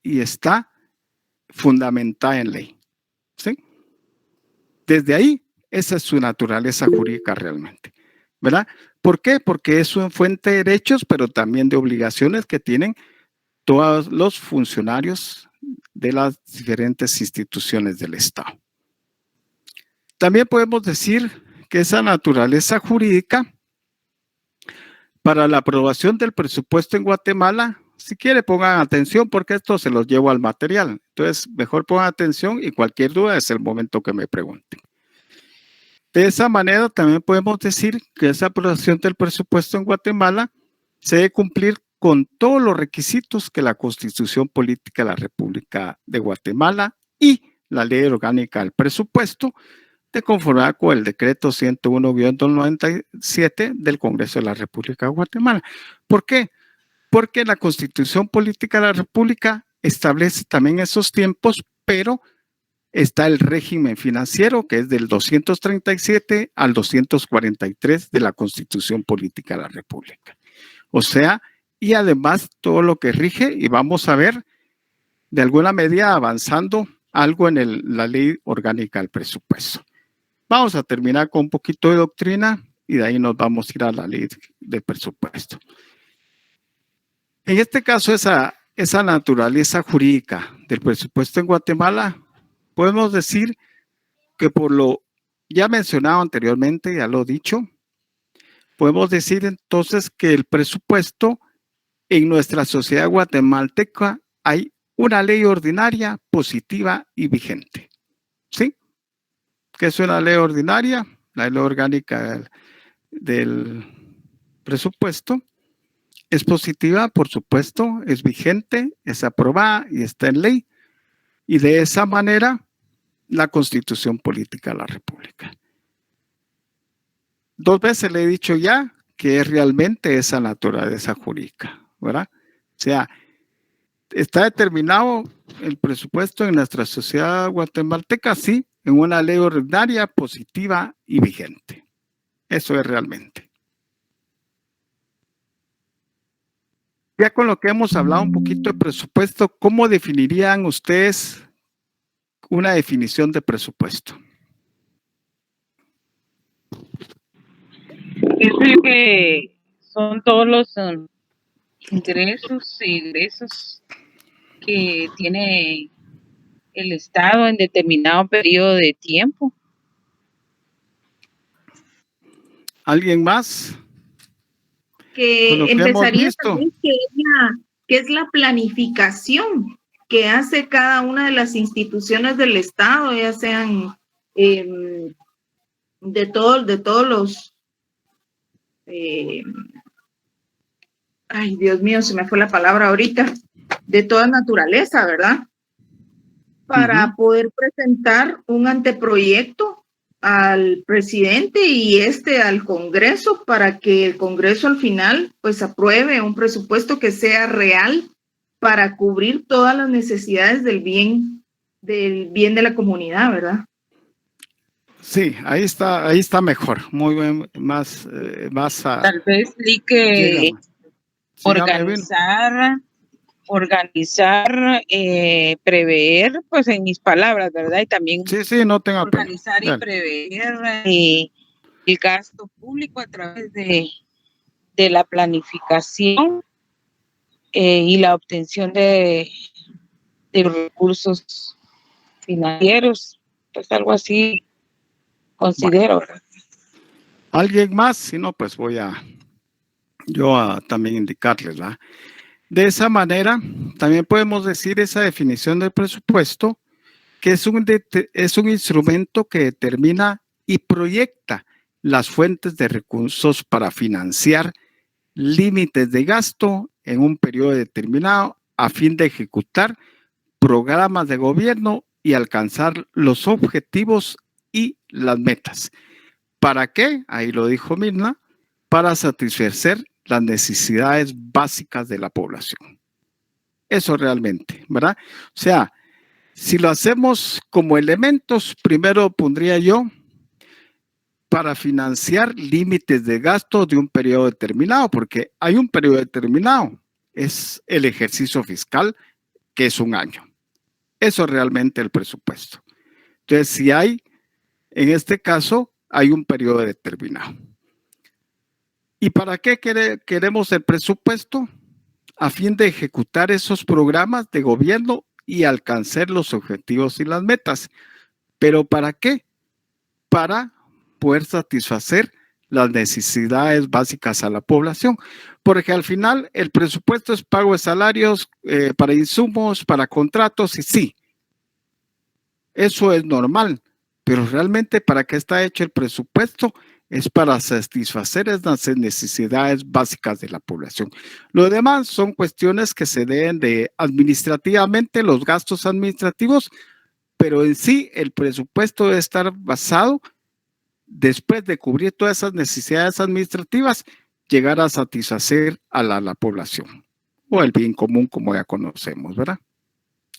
[SPEAKER 1] y está fundamentada en ley, ¿sí? Desde ahí, esa es su naturaleza jurídica realmente, ¿verdad? ¿Por qué? Porque es una fuente de derechos, pero también de obligaciones que tienen todos los funcionarios de las diferentes instituciones del Estado. También podemos decir que esa naturaleza jurídica para la aprobación del presupuesto en Guatemala, si quiere pongan atención porque esto se los llevo al material. Entonces, mejor pongan atención y cualquier duda es el momento que me pregunten. De esa manera también podemos decir que esa aprobación del presupuesto en Guatemala se debe cumplir con todos los requisitos que la Constitución Política de la República de Guatemala y la Ley Orgánica del Presupuesto, de conformidad con el decreto 101-297 del Congreso de la República de Guatemala. ¿Por qué? Porque la Constitución Política de la República establece también esos tiempos, pero está el régimen financiero, que es del 237 al 243 de la Constitución Política de la República. O sea, y además todo lo que rige, y vamos a ver de alguna medida avanzando algo en la Ley Orgánica del Presupuesto. Vamos a terminar con un poquito de doctrina y de ahí nos vamos a ir a la ley del presupuesto. En este caso, esa naturaleza jurídica del presupuesto en Guatemala, podemos decir que por lo ya mencionado anteriormente, ya lo he dicho, podemos decir entonces que el presupuesto en nuestra sociedad guatemalteca hay una ley ordinaria, positiva y vigente. ¿Sí? ¿Qué es una ley ordinaria? La ley orgánica del presupuesto es positiva, por supuesto, es vigente, es aprobada y está en ley. Y de esa manera, la Constitución Política de la República. 2 veces le he dicho ya que es realmente esa naturaleza jurídica, ¿verdad? O sea, está determinado el presupuesto en nuestra sociedad guatemalteca, sí, en una ley ordinaria, positiva y vigente. Eso es realmente. Ya con lo que hemos hablado un poquito de presupuesto, ¿cómo definirían ustedes una definición de presupuesto?
[SPEAKER 2] Creo que son todos los ingresos e egresos que tiene el Estado en determinado periodo de tiempo.
[SPEAKER 1] ¿Alguien más?
[SPEAKER 3] Que empezaría también que es la planificación que hace cada una de las instituciones del Estado, ya sean de todos los ay, Dios mío, se me fue la palabra ahorita, de toda naturaleza, ¿verdad? Para poder presentar un anteproyecto al presidente y al Congreso, para que el Congreso al final pues apruebe un presupuesto que sea real para cubrir todas las necesidades del bien de la comunidad, ¿verdad?
[SPEAKER 1] Sí, ahí está mejor, muy bien, más
[SPEAKER 2] tal vez sí que organizar, prever, pues en mis palabras, ¿verdad? Y también
[SPEAKER 1] no tenga
[SPEAKER 2] organizar y prever el gasto público a través de la planificación y la obtención de recursos financieros, pues algo así considero. Bueno.
[SPEAKER 1] ¿Alguien más? Si no, pues voy yo a también indicarles, ¿verdad? De esa manera, también podemos decir esa definición del presupuesto, que es un instrumento que determina y proyecta las fuentes de recursos para financiar límites de gasto en un periodo determinado a fin de ejecutar programas de gobierno y alcanzar los objetivos y las metas. ¿Para qué? Ahí lo dijo Mirna, para satisfacer las necesidades básicas de la población. Eso realmente, ¿verdad? O sea, si lo hacemos como elementos, primero pondría yo para financiar límites de gasto de un periodo determinado, porque hay un periodo determinado, es el ejercicio fiscal, que es 1 año. Eso es realmente el presupuesto. Entonces, si hay, en este caso, hay un periodo determinado. ¿Y para qué queremos el presupuesto? a fin de ejecutar esos programas de gobierno y alcanzar los objetivos y las metas. ¿Pero para qué? Para poder satisfacer las necesidades básicas a la población. Porque al final el presupuesto es pago de salarios, para insumos, para contratos, y sí, eso es normal. Pero realmente, ¿para qué está hecho el presupuesto? Es para satisfacer esas necesidades básicas de la población. Lo demás son cuestiones que se deben de administrativamente, los gastos administrativos, pero en sí el presupuesto debe estar basado, después de cubrir todas esas necesidades administrativas, llegar a satisfacer a la población o el bien común, como ya conocemos, ¿verdad?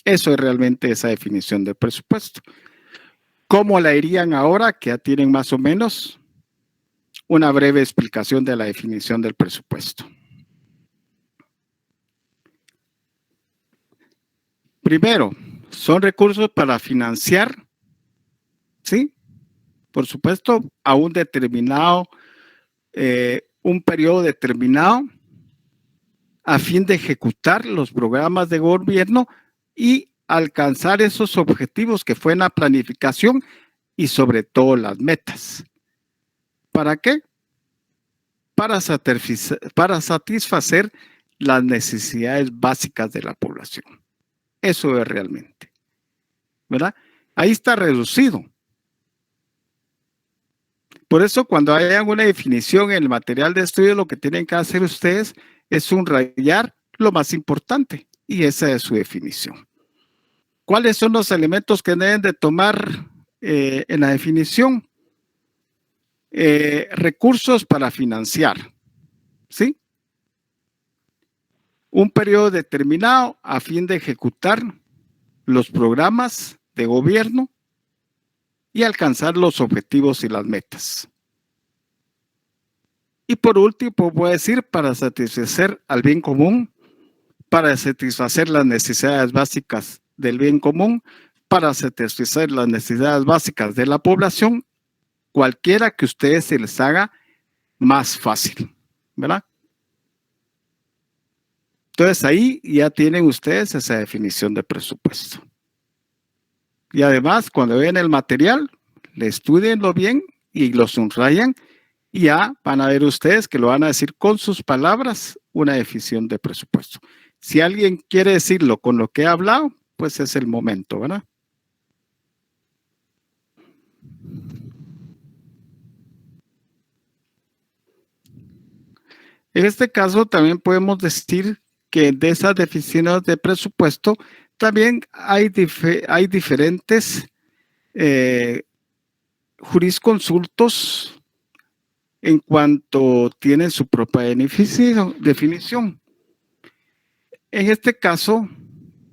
[SPEAKER 1] Eso es realmente esa definición del presupuesto. ¿Cómo la irían ahora que ya tienen más o menos una breve explicación de la definición del presupuesto? Primero, son recursos para financiar, ¿sí? Por supuesto, a un determinado, un periodo determinado, a fin de ejecutar los programas de gobierno y alcanzar esos objetivos que fue en la planificación y sobre todo las metas. ¿Para qué? Para satisfacer las necesidades básicas de la población. Eso es realmente, ¿verdad? Ahí está reducido. Por eso, cuando hayan una definición en el material de estudio, lo que tienen que hacer ustedes es subrayar lo más importante, y esa es su definición. ¿Cuáles son los elementos que deben de tomar en la definición? Recursos para financiar, ¿sí? Un periodo determinado a fin de ejecutar los programas de gobierno y alcanzar los objetivos y las metas. Y por último, voy a decir, para satisfacer al bien común, para satisfacer las necesidades básicas del bien común, para satisfacer las necesidades básicas de la población, cualquiera que ustedes se les haga más fácil, ¿verdad? Entonces ahí ya tienen ustedes esa definición de presupuesto. Y además, cuando vean el material, le estudienlo bien y lo subrayan, y ya van a ver ustedes que lo van a decir con sus palabras, una definición de presupuesto. Si alguien quiere decirlo con lo que he hablado, pues es el momento, ¿verdad? En este caso también podemos decir que de esas definiciones de presupuesto también hay diferentes jurisconsultos en cuanto tienen su propia definición. En este caso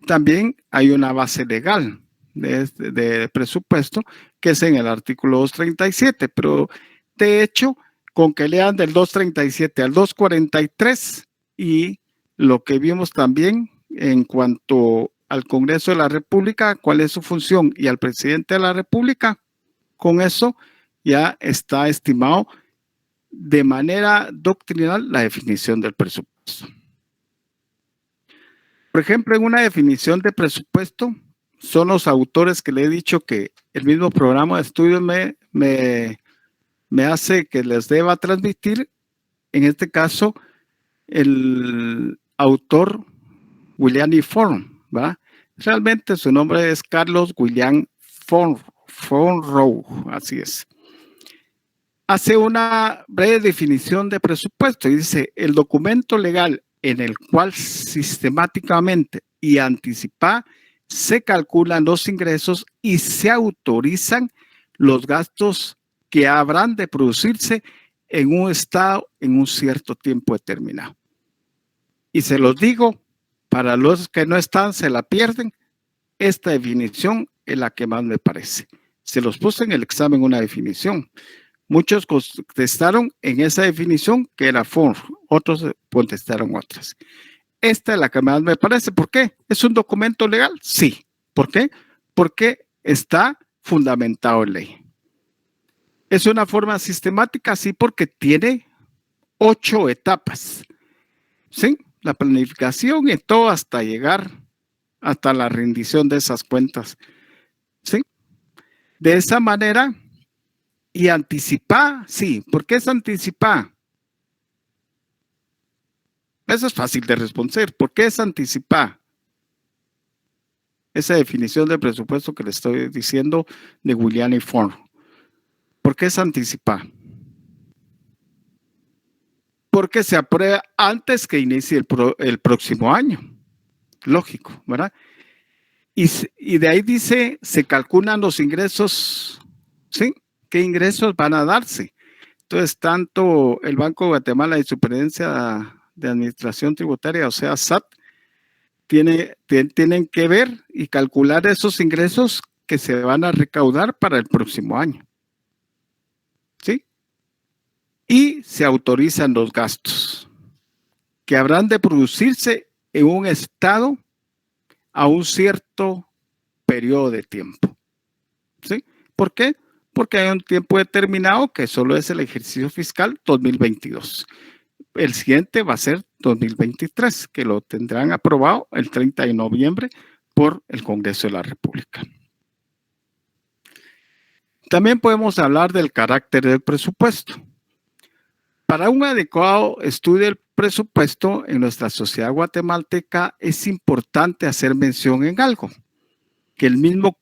[SPEAKER 1] también hay una base legal de presupuesto, que es en el artículo 237, pero de hecho, con que lean del 237 al 243 y lo que vimos también en cuanto al Congreso de la República, cuál es su función, y al presidente de la República, con eso ya está estimado de manera doctrinal la definición del presupuesto. Por ejemplo, en una definición de presupuesto, son los autores que le he dicho que el mismo programa de estudio me hace que les deba transmitir. En este caso, el autor William E. Forn, ¿verdad? Realmente su nombre es Carlos William Fornrow, así es. Hace una breve definición de presupuesto y dice: el documento legal en el cual sistemáticamente y anticipa se calculan los ingresos y se autorizan los gastos que habrán de producirse en un estado en un cierto tiempo determinado. Y se los digo, para los que no están, se la pierden, esta definición es la que más me parece. Se los puse en el examen una definición. Muchos contestaron en esa definición que era Forn, otros contestaron otras. Esta es la que más me parece. ¿Por qué? ¿Es un documento legal? Sí. ¿Por qué? Porque está fundamentado en ley. ¿Es una forma sistemática? Sí, porque tiene 8 etapas. ¿Sí? la planificación y todo hasta llegar hasta la rendición de esas cuentas. ¿Sí? De esa manera, y anticipar, sí. ¿Por qué es anticipar? Eso es fácil de responder. ¿Por qué es anticipar? Esa definición de presupuesto que le estoy diciendo de William y Ford. ¿Por qué es anticipar? Porque se aprueba antes que inicie el próximo año. Lógico, ¿verdad? Y de ahí dice, se calculan los ingresos, ¿sí? ¿Qué ingresos van a darse? Entonces, tanto el Banco de Guatemala y Superintendencia de Administración Tributaria, o sea, SAT, tienen que ver y calcular esos ingresos que se van a recaudar para el próximo año. ¿Sí? Y se autorizan los gastos que habrán de producirse en un estado a un cierto periodo de tiempo. ¿Sí? ¿Por qué? Porque hay un tiempo determinado que solo es el ejercicio fiscal 2022. El siguiente va a ser 2023, que lo tendrán aprobado el 30 de noviembre por el Congreso de la República. También podemos hablar del carácter del presupuesto. Para un adecuado estudio del presupuesto en nuestra sociedad guatemalteca es importante hacer mención en algo, que el mismo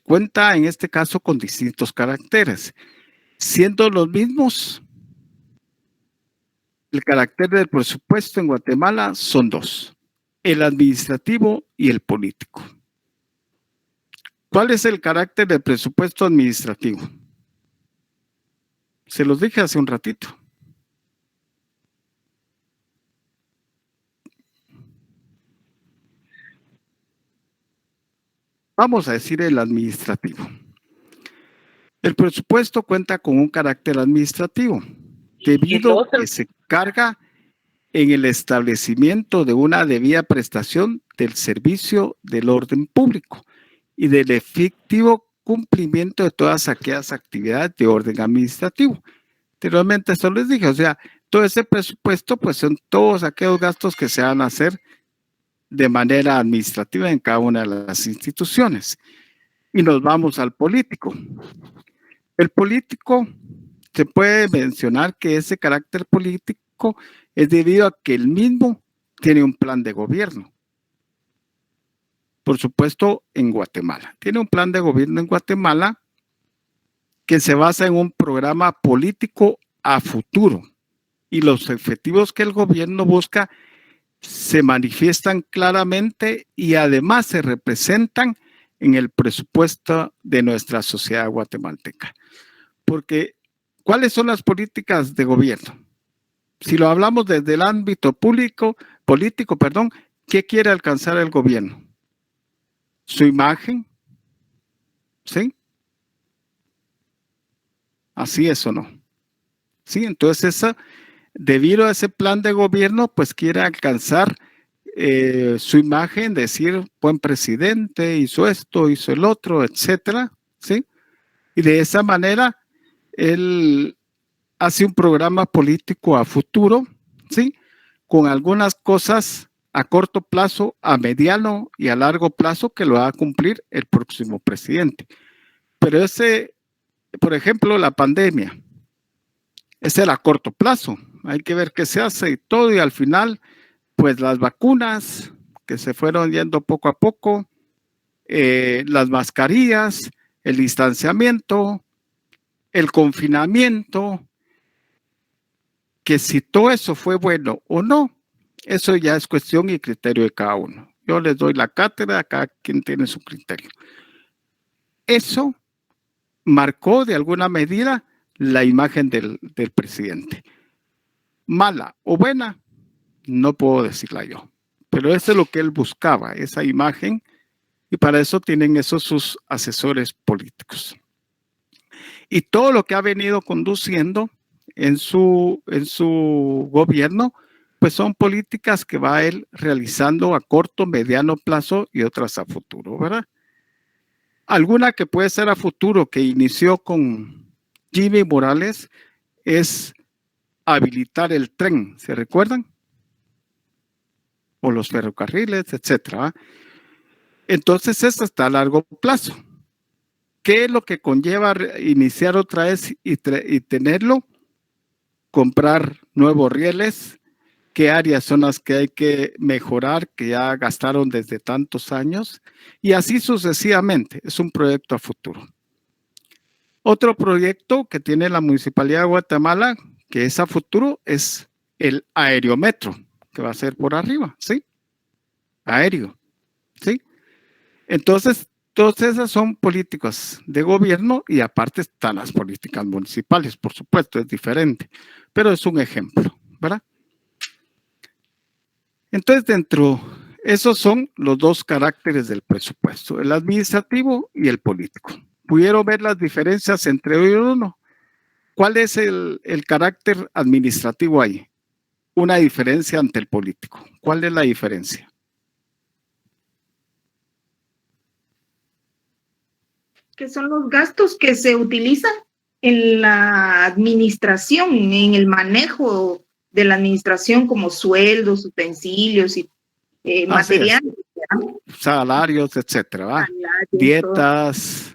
[SPEAKER 1] cuenta en este caso con distintos caracteres, siendo los mismos. El carácter del presupuesto en Guatemala son dos, el administrativo y el político. ¿Cuál es el carácter del presupuesto administrativo? Se los dije hace un ratito. Vamos a decir el administrativo. El presupuesto cuenta con un carácter administrativo, debido a que se carga en el establecimiento de una debida prestación del servicio del orden público y del efectivo cumplimiento de todas aquellas actividades de orden administrativo. Anteriormente esto les dije, o sea, todo ese presupuesto pues son todos aquellos gastos que se van a hacer de manera administrativa en cada una de las instituciones. Y nos vamos al político. El político, se puede mencionar que ese carácter político es debido a que el mismo tiene un plan de gobierno. Por supuesto, en Guatemala. Tiene un plan de gobierno en Guatemala que se basa en un programa político a futuro. Y los objetivos que el gobierno busca se manifiestan claramente y además se representan en el presupuesto de nuestra sociedad guatemalteca. Porque, ¿cuáles son las políticas de gobierno? Si lo hablamos desde el ámbito político, ¿qué quiere alcanzar el gobierno? Su imagen, ¿sí? Así es o no. Sí, entonces debido a ese plan de gobierno, pues quiere alcanzar su imagen, decir, buen presidente, hizo esto, hizo el otro, etcétera, ¿sí? Y de esa manera, él hace un programa político a futuro, ¿sí? Con algunas cosas a corto plazo, a mediano y a largo plazo que lo va a cumplir el próximo presidente. Pero por ejemplo, la pandemia, ese era a corto plazo. Hay que ver qué se hace y todo, y al final, pues las vacunas que se fueron yendo poco a poco, las mascarillas, el distanciamiento, el confinamiento, que si todo eso fue bueno o no, eso ya es cuestión y criterio de cada uno. Yo les doy la cátedra, cada quien tiene su criterio. Eso marcó de alguna medida la imagen del presidente. Mala o buena, no puedo decirla yo, pero eso es lo que él buscaba, esa imagen, y para eso tienen esos sus asesores políticos. Y todo lo que ha venido conduciendo en su gobierno, pues son políticas que va él realizando a corto, mediano plazo y otras a futuro, ¿verdad? Alguna que puede ser a futuro, que inició con Jimmy Morales, es habilitar el tren, ¿se recuerdan? o los ferrocarriles, etcétera. Entonces, eso está a largo plazo. ¿Qué es lo que conlleva iniciar otra vez y tenerlo? Comprar nuevos rieles. ¿Qué áreas son las que hay que mejorar, que ya gastaron desde tantos años? Y así sucesivamente. Es un proyecto a futuro. Otro proyecto que tiene la Municipalidad de Guatemala, que es a futuro, es el aerometro, que va a ser por arriba, ¿sí? Aéreo, ¿sí? Entonces, todas esas son políticas de gobierno y aparte están las políticas municipales, por supuesto, es diferente, pero es un ejemplo, ¿verdad? Entonces, esos son los dos caracteres del presupuesto, el administrativo y el político. ¿Pudieron ver las diferencias entre uno? ¿Cuál es el carácter administrativo ahí? Una diferencia ante el político. ¿Cuál es la diferencia?
[SPEAKER 3] Que son los gastos que se utilizan en la administración, en el manejo de la administración, como sueldos, utensilios y materiales.
[SPEAKER 1] Salarios, etcétera, dietas,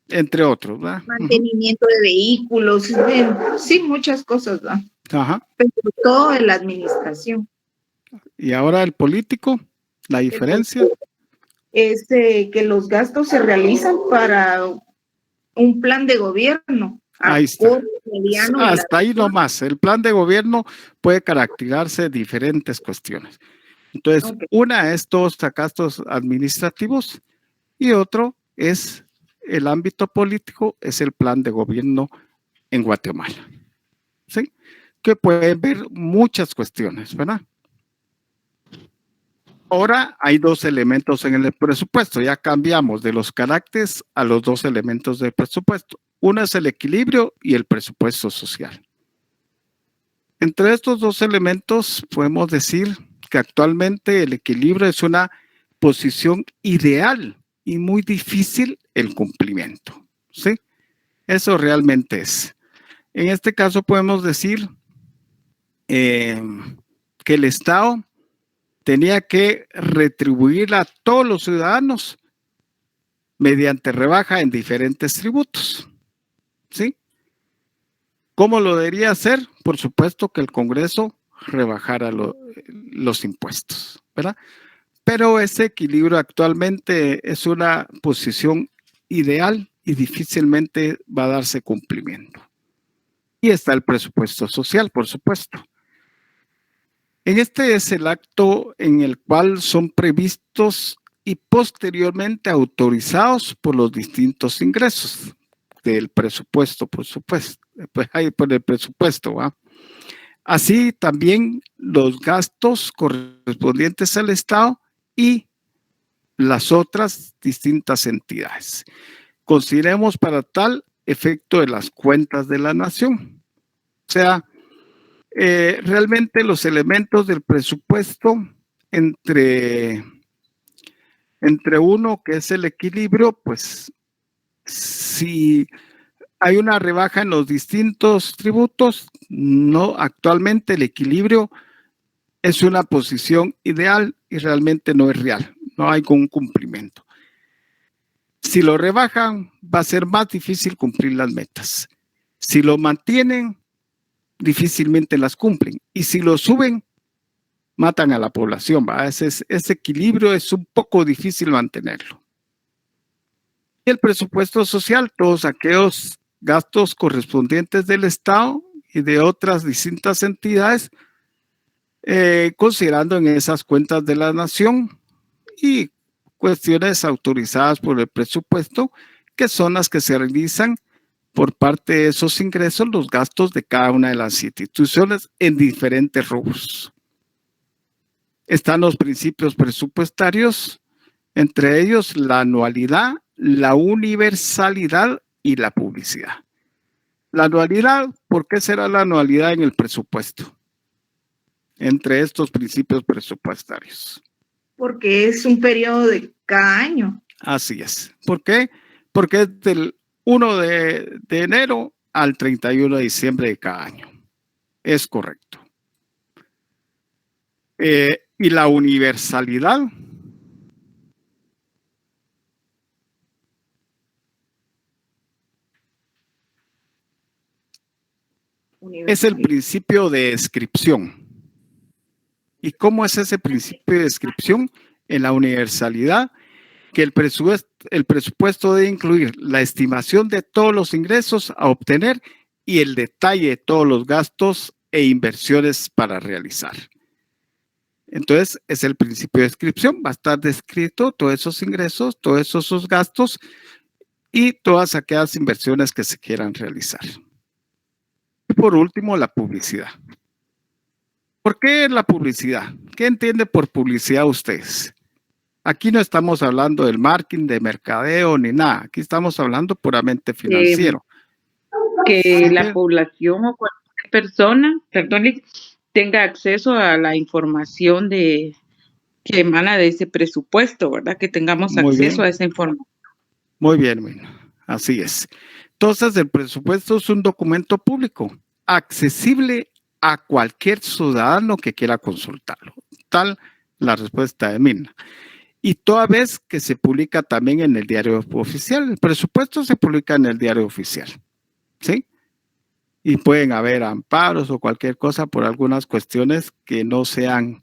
[SPEAKER 1] entre otros, ¿verdad?
[SPEAKER 3] Mantenimiento de vehículos, sí, muchas cosas, ¿verdad?
[SPEAKER 1] Ajá.
[SPEAKER 3] Pero todo en la administración.
[SPEAKER 1] Y ahora el político, la diferencia
[SPEAKER 3] es que los gastos se realizan para un plan de gobierno.
[SPEAKER 1] Ahí está. Hasta ahí nomás. El plan de gobierno puede caracterizarse de diferentes cuestiones. Entonces, una es todos los gastos administrativos y otro es el ámbito político, es el plan de gobierno en Guatemala. ¿Sí? Que puede ver muchas cuestiones, ¿verdad? Ahora hay dos elementos en el presupuesto. Ya cambiamos de los caracteres a los dos elementos del presupuesto. Uno es el equilibrio y el presupuesto social. Entre estos dos elementos podemos decir que actualmente el equilibrio es una posición ideal y muy difícil el cumplimiento. ¿Sí? Eso realmente es. En este caso podemos decir que el Estado tenía que retribuir a todos los ciudadanos mediante rebaja en diferentes tributos. ¿Sí? ¿Cómo lo debería hacer? Por supuesto que el Congreso rebajara los impuestos, ¿verdad? Pero ese equilibrio actualmente es una posición ideal y difícilmente va a darse cumplimiento. Y está el presupuesto social, por supuesto. Este es el acto en el cual son previstos y posteriormente autorizados por los distintos ingresos del presupuesto, por supuesto. Pues ahí por el presupuesto, ¿va? Así también los gastos correspondientes al Estado y las otras distintas entidades. Consideremos para tal efecto de las cuentas de la nación. O sea, realmente los elementos del presupuesto entre uno que es el equilibrio, pues si hay una rebaja en los distintos tributos, no, actualmente el equilibrio es una posición ideal y realmente no es real, no hay un cumplimiento. Si lo rebajan, va a ser más difícil cumplir las metas. Si lo mantienen, difícilmente las cumplen. Y si lo suben, matan a la población, ¿va? Ese equilibrio es un poco difícil mantenerlo. Y el presupuesto social, todos aquellos gastos correspondientes del Estado y de otras distintas entidades, considerando en esas cuentas de la nación y cuestiones autorizadas por el presupuesto, que son las que se realizan por parte de esos ingresos, los gastos de cada una de las instituciones en diferentes rubros. Están los principios presupuestarios, entre ellos la anualidad, la universalidad y la publicidad. La anualidad, ¿por qué será la anualidad en el presupuesto? Entre estos principios presupuestarios.
[SPEAKER 3] Porque es un periodo de cada año.
[SPEAKER 1] Así es. ¿Por qué? Porque es del 1 de enero al 31 de diciembre de cada año. Es correcto. Y la universalidad es el principio de descripción. ¿Y cómo es ese principio de descripción? En la universalidad, que el presupuesto debe incluir la estimación de todos los ingresos a obtener y el detalle de todos los gastos e inversiones para realizar. Entonces, es el principio de descripción. Va a estar descrito todos esos ingresos, todos esos gastos y todas aquellas inversiones que se quieran realizar. Y por último, la publicidad. ¿Por qué la publicidad? ¿Qué entiende por publicidad ustedes? Aquí no estamos hablando del marketing, de mercadeo, ni nada. Aquí estamos hablando puramente financiero.
[SPEAKER 2] Que la población o cualquier persona, perdón, tenga acceso a la información que emana de ese presupuesto, ¿verdad? Que tengamos acceso a esa información.
[SPEAKER 1] Muy bien, así es. Entonces, el presupuesto es un documento público, accesible a cualquier ciudadano que quiera consultarlo. Tal la respuesta de Mina. Y toda vez que se publica también en el diario oficial. El presupuesto se publica en el diario oficial. ¿Sí? Y pueden haber amparos o cualquier cosa por algunas cuestiones que no sean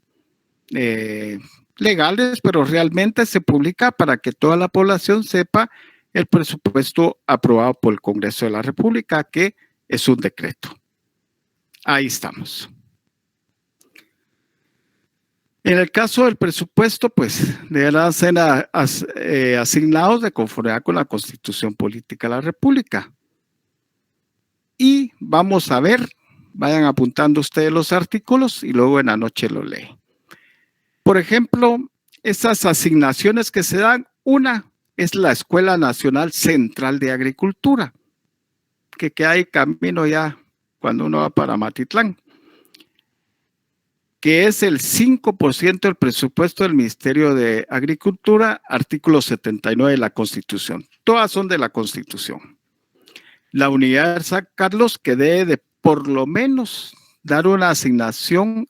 [SPEAKER 1] legales, pero realmente se publica para que toda la población sepa el presupuesto aprobado por el Congreso de la República, que es un decreto. Ahí estamos. En el caso del presupuesto, pues deberán ser asignados de conformidad con la Constitución Política de la República. Y vamos a ver, vayan apuntando ustedes los artículos y luego en la noche lo leen. Por ejemplo, esas asignaciones que se dan, una es la Escuela Nacional Central de Agricultura, que hay camino ya cuando uno va para Matitlán, que es el 5% del presupuesto del Ministerio de Agricultura, artículo 79 de la Constitución. Todas son de la Constitución. La Universidad San Carlos, que debe de por lo menos dar una asignación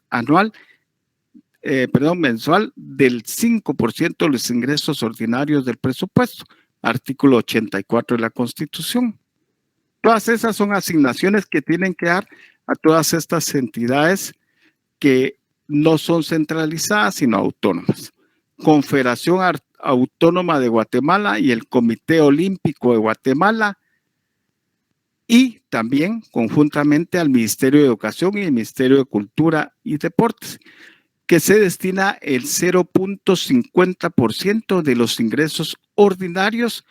[SPEAKER 1] mensual del 5% de los ingresos ordinarios del presupuesto, artículo 84 de la Constitución. Todas esas son asignaciones que tienen que dar a todas estas entidades que no son centralizadas, sino autónomas. Confederación Autónoma de Guatemala y el Comité Olímpico de Guatemala, y también conjuntamente al Ministerio de Educación y el Ministerio de Cultura y Deportes, que se destina el 0.50% de los ingresos ordinarios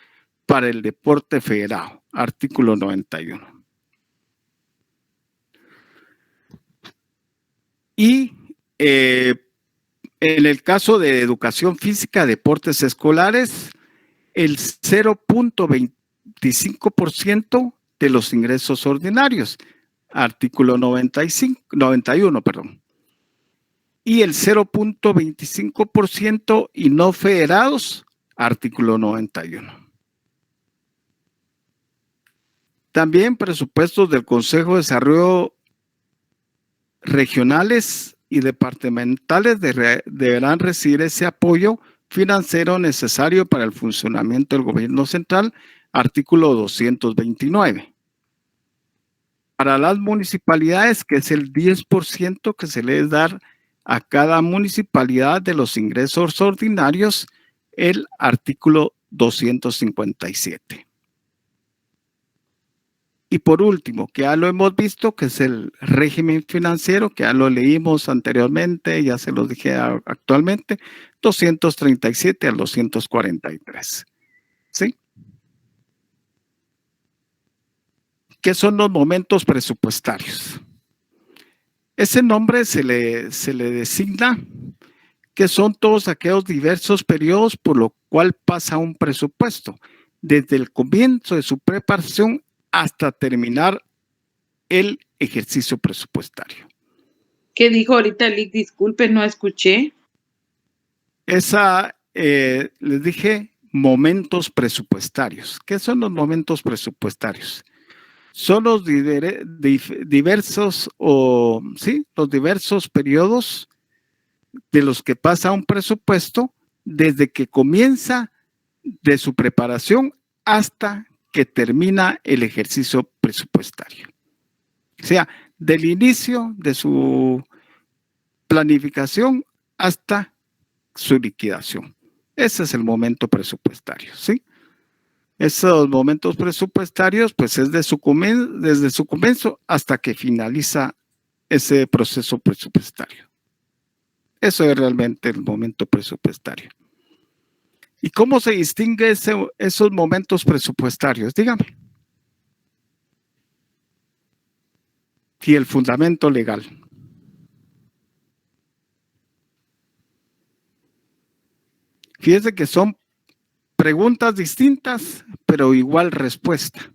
[SPEAKER 1] para el deporte federado, artículo 91. Y en el caso de educación física, deportes escolares, el 0.25% de los ingresos ordinarios, artículo 91, perdón. Y el 0.25% y no federados, artículo 91. También presupuestos del Consejo de Desarrollo regionales y departamentales deberán recibir ese apoyo financiero necesario para el funcionamiento del gobierno central, artículo 229. Para las municipalidades, que es el 10% que se les da a cada municipalidad de los ingresos ordinarios, el artículo 257. Y por último, que ya lo hemos visto, que es el régimen financiero, que ya lo leímos anteriormente, ya se los dije actualmente, 237 al 243. ¿Sí? ¿Qué son los momentos presupuestarios? Ese nombre se le designa que son todos aquellos diversos periodos por lo cual pasa un presupuesto, desde el comienzo de su preparación hasta terminar el ejercicio presupuestario.
[SPEAKER 2] ¿Qué dijo ahorita, Lick? Disculpe, no escuché.
[SPEAKER 1] Les dije momentos presupuestarios. ¿Qué son los momentos presupuestarios? Son los diversos periodos de los que pasa un presupuesto desde que comienza de su preparación hasta que termina el ejercicio presupuestario. O sea, del inicio de su planificación hasta su liquidación. Ese es el momento presupuestario, ¿sí? Esos momentos presupuestarios, pues es desde su comienzo hasta que finaliza ese proceso presupuestario. Eso es realmente el momento presupuestario. ¿Y cómo se distingue esos momentos presupuestarios? Dígame. Y el fundamento legal. Fíjese que son preguntas distintas, pero igual respuesta.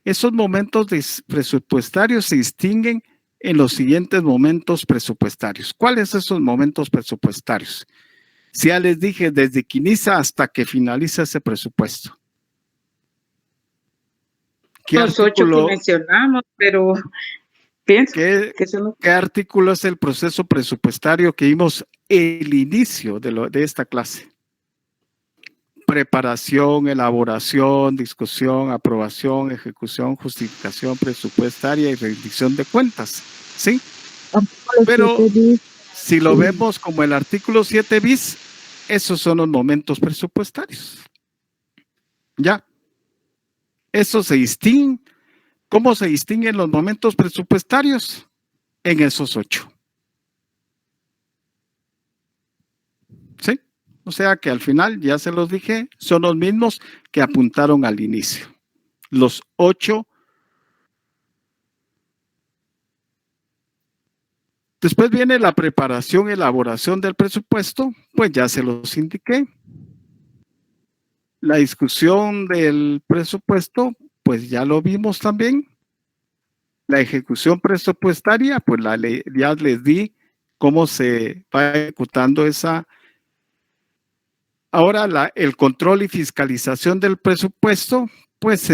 [SPEAKER 1] Esos momentos presupuestarios se distinguen en los siguientes momentos presupuestarios. ¿Cuáles son esos momentos presupuestarios? Si ya les dije, desde que inicia hasta que finaliza ese presupuesto.
[SPEAKER 2] Los 8 que mencionamos, pero pienso que son...
[SPEAKER 1] ¿Qué artículo es el proceso presupuestario que vimos el inicio de esta clase? Preparación, elaboración, discusión, aprobación, ejecución, justificación presupuestaria y rendición de cuentas, ¿sí? Pero si lo vemos como el artículo 7 bis, esos son los momentos presupuestarios. ¿Ya? Eso se distingue. ¿Cómo se distinguen los momentos presupuestarios? En esos 8. ¿Sí? O sea que al final, ya se los dije, son los mismos que apuntaron al inicio. Los 8. Después viene la preparación y elaboración del presupuesto, pues ya se los indiqué. La discusión del presupuesto, pues ya lo vimos también. La ejecución presupuestaria, pues ya les di cómo se va ejecutando esa. Ahora el control y fiscalización del presupuesto, pues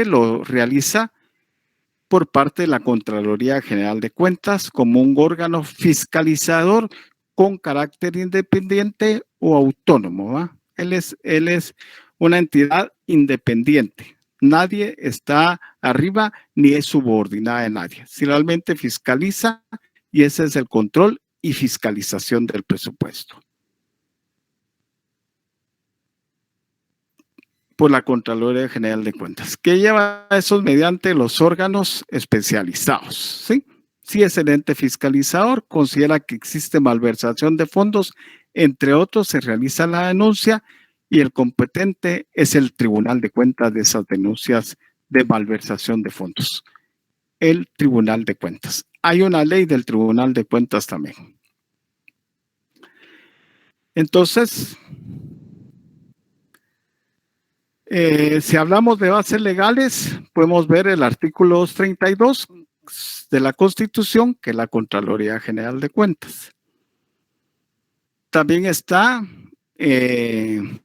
[SPEAKER 1] lo realiza por parte de la Contraloría General de Cuentas como un órgano fiscalizador con carácter independiente o autónomo, ¿va? Él es una entidad independiente. Nadie está arriba ni es subordinada de nadie. Si realmente fiscaliza, y ese es el control y fiscalización del presupuesto. Por la Contraloría General de Cuentas, que lleva eso mediante los órganos especializados, ¿sí? Si es el ente fiscalizador, considera que existe malversación de fondos, entre otros, se realiza la denuncia y el competente es el Tribunal de Cuentas de esas denuncias de malversación de fondos. El Tribunal de Cuentas. Hay una ley del Tribunal de Cuentas también. Entonces, si hablamos de bases legales, podemos ver el artículo 232 de la Constitución, que es la Contraloría General de Cuentas. También está el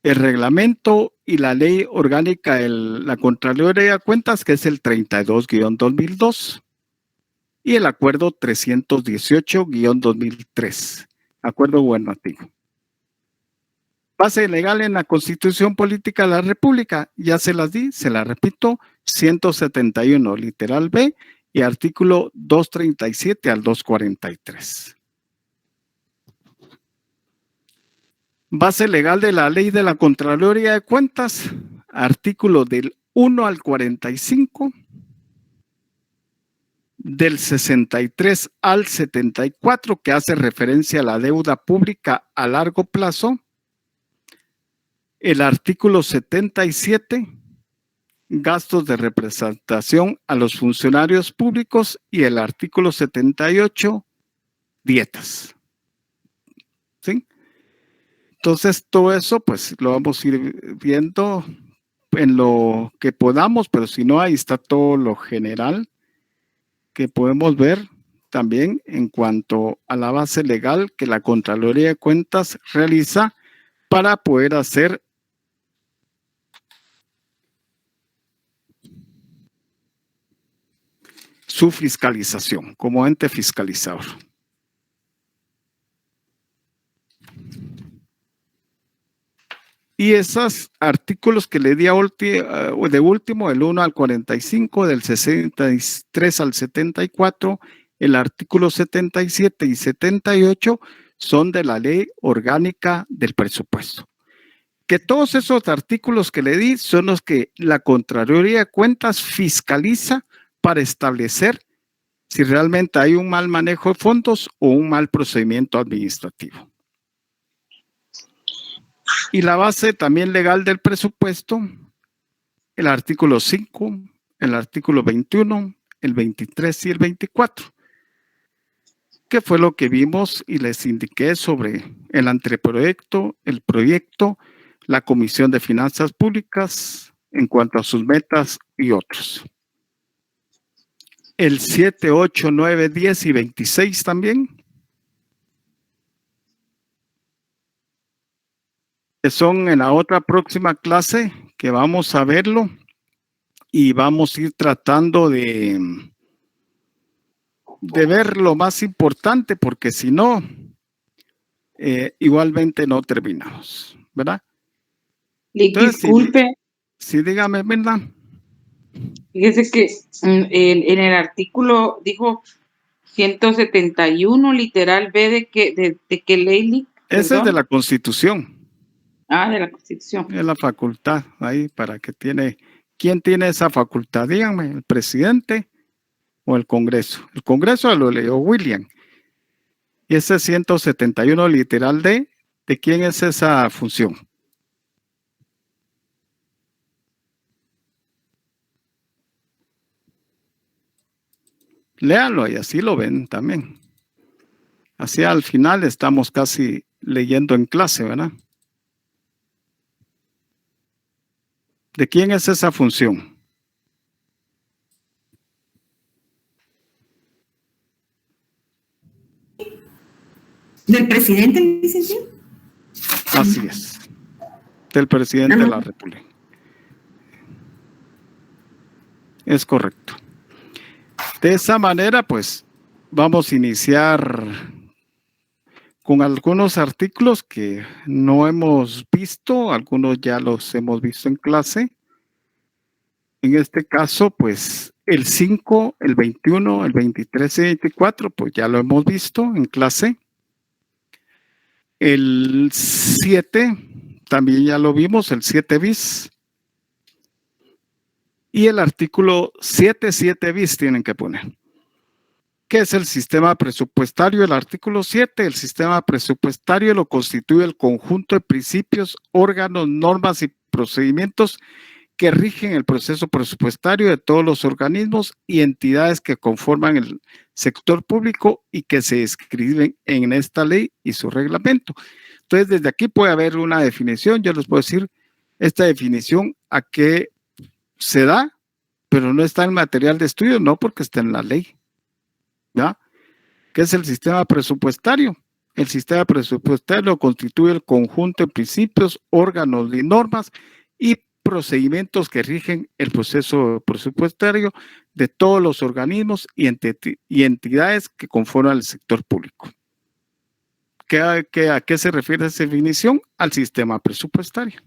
[SPEAKER 1] reglamento y la ley orgánica de la Contraloría de Cuentas, que es el 32-2002, y el acuerdo 318-2003, acuerdo gubernativo. Base legal en la Constitución Política de la República, ya se las di, se las repito, 171, literal B, y artículo 237 al 243. Base legal de la Ley de la Contraloría de Cuentas, artículo del 1 al 45, del 63 al 74, que hace referencia a la deuda pública a largo plazo. El artículo 77, gastos de representación a los funcionarios públicos, y el artículo 78, dietas. ¿Sí? Entonces, todo eso, pues, lo vamos a ir viendo en lo que podamos, pero si no, ahí está todo lo general que podemos ver también en cuanto a la base legal que la Contraloría de Cuentas realiza para poder hacer su fiscalización como ente fiscalizador. Y esos artículos que le di de último, del 1 al 45, del 63 al 74, el artículo 77 y 78 son de la Ley Orgánica del Presupuesto. Que todos esos artículos que le di son los que la Contraloría de Cuentas fiscaliza para establecer si realmente hay un mal manejo de fondos o un mal procedimiento administrativo. Y la base también legal del presupuesto, el artículo 5, el artículo 21, el 23 y el 24, que fue lo que vimos y les indiqué sobre el anteproyecto, el proyecto, la Comisión de Finanzas Públicas en cuanto a sus metas y otros. El 7, 8, 9, 10 y 26 también, que son en la otra próxima clase que vamos a verlo y vamos a ir tratando de ver lo más importante, porque si no, igualmente no terminamos, ¿verdad?
[SPEAKER 2] Entonces, disculpe.
[SPEAKER 1] Sí, dígame, ¿verdad?
[SPEAKER 2] Fíjese que en el artículo dijo 171, literal B, de qué ley.
[SPEAKER 1] Ese es de la Constitución.
[SPEAKER 2] Ah, de la Constitución.
[SPEAKER 1] Es la facultad ahí para que tiene. ¿Quién tiene esa facultad? Díganme, ¿el presidente o el Congreso? El Congreso lo leyó William. Y ese 171 literal D, ¿de quién es esa función? Léanlo y así lo ven también. Así al final estamos casi leyendo en clase, ¿verdad? ¿De quién es esa función?
[SPEAKER 5] ¿Del presidente, licenciado?
[SPEAKER 1] Así es. Del presidente de la República. Es correcto. De esa manera, pues, vamos a iniciar con algunos artículos que no hemos visto, algunos ya los hemos visto en clase. En este caso, pues, el 5, el 21, el 23 y 24, pues ya lo hemos visto en clase. El 7, también ya lo vimos, el 7 bis. Y el artículo 7 bis tienen que poner. ¿Qué es el sistema presupuestario? El artículo 7, el sistema presupuestario lo constituye el conjunto de principios, órganos, normas y procedimientos que rigen el proceso presupuestario de todos los organismos y entidades que conforman el sector público y que se describen en esta ley y su reglamento. Entonces, desde aquí puede haber una definición. Yo les puedo decir esta definición a qué se da, pero no está en material de estudio, no, porque está en la ley. ¿Ya? ¿Qué es el sistema presupuestario? El sistema presupuestario constituye el conjunto de principios, órganos y normas y procedimientos que rigen el proceso presupuestario de todos los organismos y entidades que conforman el sector público. ¿A qué se refiere esa definición? Al sistema presupuestario.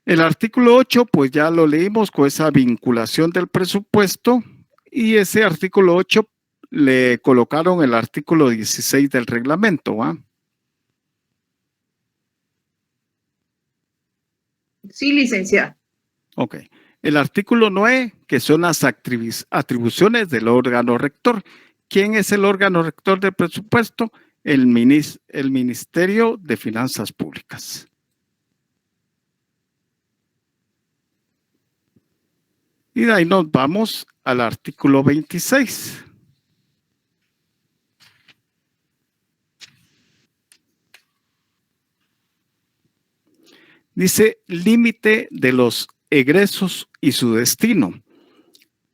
[SPEAKER 1] El artículo 8, pues ya lo leímos con esa vinculación del presupuesto, y ese artículo 8 le colocaron el artículo 16 del reglamento, ¿va?
[SPEAKER 3] Sí, licenciada.
[SPEAKER 1] Ok. El artículo 9, que son las atribuciones del órgano rector. ¿Quién es el órgano rector del presupuesto? El Ministerio de Finanzas Públicas. Y de ahí nos vamos al artículo 26. Dice límite de los egresos y su destino.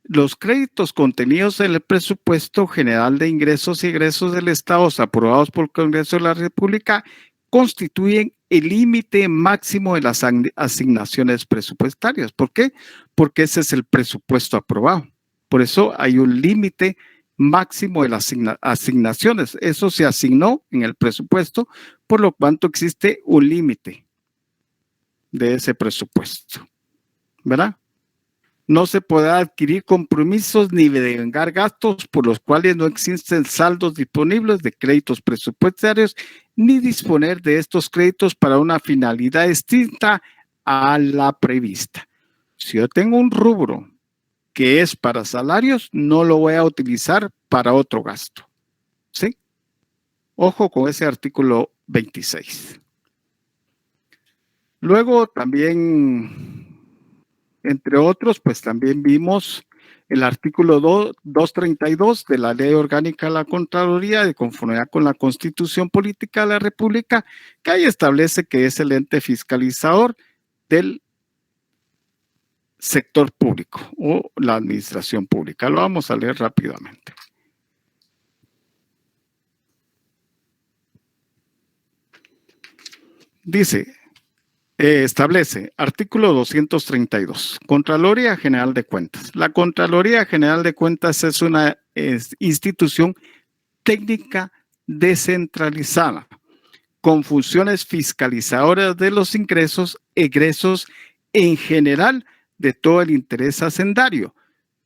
[SPEAKER 1] Los créditos contenidos en el presupuesto general de ingresos y egresos del Estado aprobados por el Congreso de la República constituyen el límite máximo de las asignaciones presupuestarias. ¿Por qué? porque ese es el presupuesto aprobado. Por eso hay un límite máximo de las asignaciones. Eso se asignó en el presupuesto, por lo cual existe un límite de ese presupuesto, ¿verdad? No se podrá adquirir compromisos ni devengar gastos por los cuales no existen saldos disponibles de créditos presupuestarios, ni disponer de estos créditos para una finalidad distinta a la prevista. Si yo tengo un rubro que es para salarios, no lo voy a utilizar para otro gasto. ¿Sí? Ojo con ese artículo 26. Luego también, entre otros, pues también vimos el artículo 232 de la Ley Orgánica de la Contraloría, de conformidad con la Constitución Política de la República, que ahí establece que es el ente fiscalizador del sector público o la administración pública. Lo vamos a leer rápidamente. Dice, establece, artículo 232, Contraloría General de Cuentas. La Contraloría General de Cuentas es una institución técnica descentralizada, con funciones fiscalizadoras de los ingresos, egresos en general de todo el interés hacendario.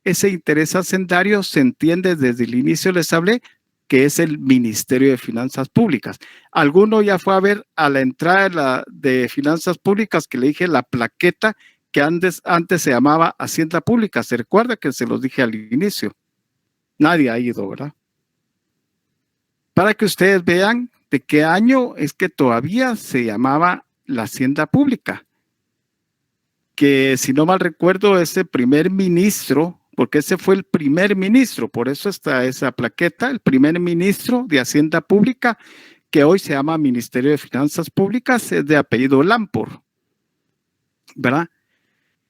[SPEAKER 1] Ese interés hacendario se entiende desde el inicio, les hablé, que es el Ministerio de Finanzas Públicas. Alguno ya fue a ver a la entrada de Finanzas Públicas que le dije la plaqueta que antes se llamaba Hacienda Pública. ¿Se recuerda que se los dije al inicio? Nadie ha ido, ¿verdad? Para que ustedes vean de qué año es que todavía se llamaba la Hacienda Pública. Que si no mal recuerdo, ese primer ministro, porque ese fue el primer ministro, por eso está esa plaqueta, el primer ministro de Hacienda Pública, que hoy se llama Ministerio de Finanzas Públicas, es de apellido Lamport, ¿verdad?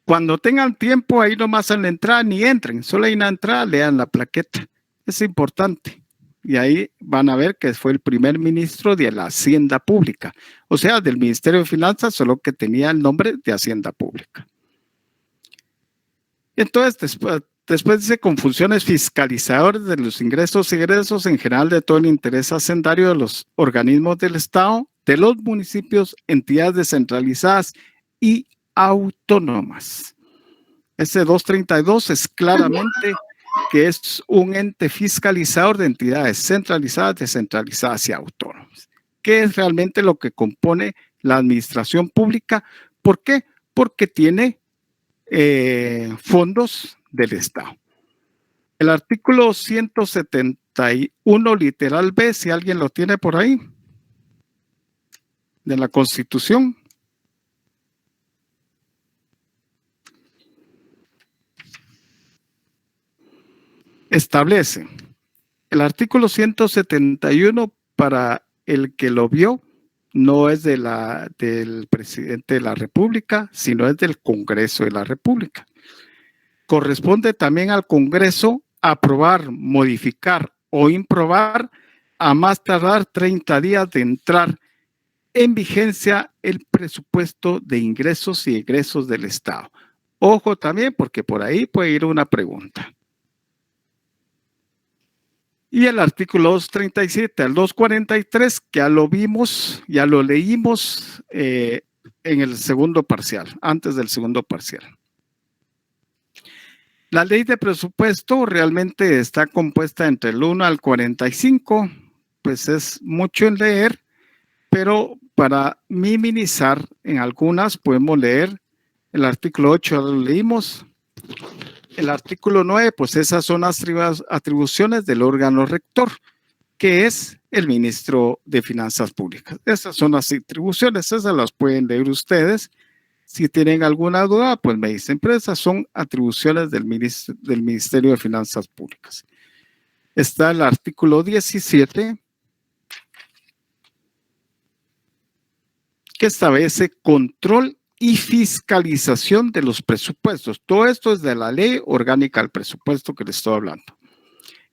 [SPEAKER 1] Cuando tengan tiempo, ahí nomás en la entrada ni entren, solo hay una entrada, lean la plaqueta, es importante. Y ahí van a ver que fue el primer ministro de la Hacienda Pública, o sea, del Ministerio de Finanzas, solo que tenía el nombre de Hacienda Pública. Entonces, después dice, con funciones fiscalizadoras de los ingresos y egresos en general de todo el interés hacendario de los organismos del Estado, de los municipios, entidades descentralizadas y autónomas. Ese 232 es claramente que es un ente fiscalizador de entidades centralizadas, descentralizadas y autónomas. ¿Qué es realmente lo que compone la administración pública? ¿Por qué? Porque tiene fondos del Estado. El artículo 171, literal B, si alguien lo tiene por ahí, de la Constitución. Establece el artículo 171, para el que lo vio, no es del presidente de la República, sino es del Congreso de la República. Corresponde también al Congreso aprobar, modificar o improbar a más tardar 30 días de entrar en vigencia el presupuesto de ingresos y egresos del Estado. Ojo también, porque por ahí puede ir una pregunta. Y el artículo 237 al 243, que ya lo vimos, ya lo leímos en el segundo parcial, antes del segundo parcial. La ley de presupuesto realmente está compuesta entre el 1 al 45, pues es mucho en leer, pero para minimizar en algunas podemos leer el artículo 8, lo leímos. El artículo 9, pues esas son las atribuciones del órgano rector, que es el ministro de Finanzas Públicas. Esas son las atribuciones, esas las pueden leer ustedes. Si tienen alguna duda, pues me dicen, pero esas son atribuciones del Ministerio de Finanzas Públicas. Está el artículo 17, que establece control y fiscalización de los presupuestos. Todo esto es de la Ley Orgánica del Presupuesto que les estoy hablando.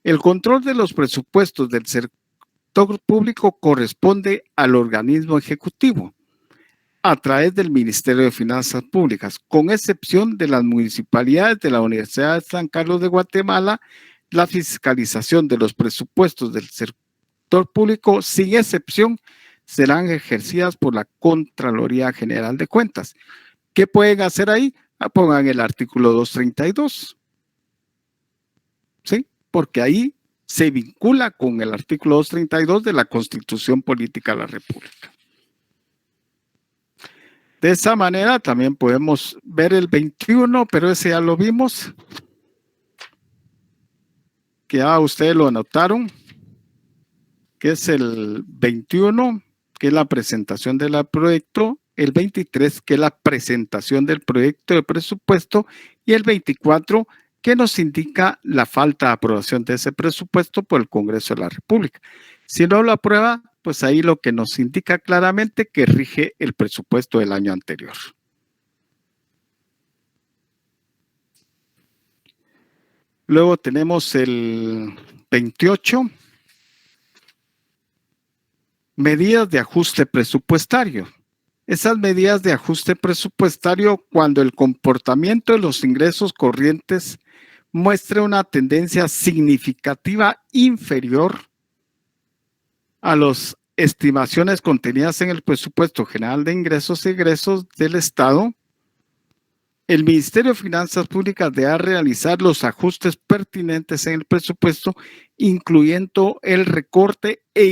[SPEAKER 1] El control de los presupuestos del sector público corresponde al organismo ejecutivo. a través del Ministerio de Finanzas Públicas, con excepción de las municipalidades de la Universidad de San Carlos de Guatemala. La fiscalización de los presupuestos del sector público, sin excepción, serán ejercidas por la Contraloría General de Cuentas. ¿Qué pueden hacer ahí? Pongan el artículo 232. ¿Sí? Porque ahí se vincula con el artículo 232 de la Constitución Política de la República. De esa manera también podemos ver el 21, pero ese ya lo vimos. Que ya ustedes lo anotaron, que es el 21, que es la presentación del proyecto, el 23, que es la presentación del proyecto de presupuesto, y el 24, que nos indica la falta de aprobación de ese presupuesto por el Congreso de la República. Si no lo aprueba, pues ahí lo que nos indica claramente que rige el presupuesto del año anterior. Luego tenemos el 28, medidas de ajuste presupuestario. Esas medidas de ajuste presupuestario cuando el comportamiento de los ingresos corrientes muestre una tendencia significativa inferior a las estimaciones contenidas en el presupuesto general de ingresos y egresos del Estado. El Ministerio de Finanzas Públicas deberá realizar los ajustes pertinentes en el presupuesto, incluyendo el recorte e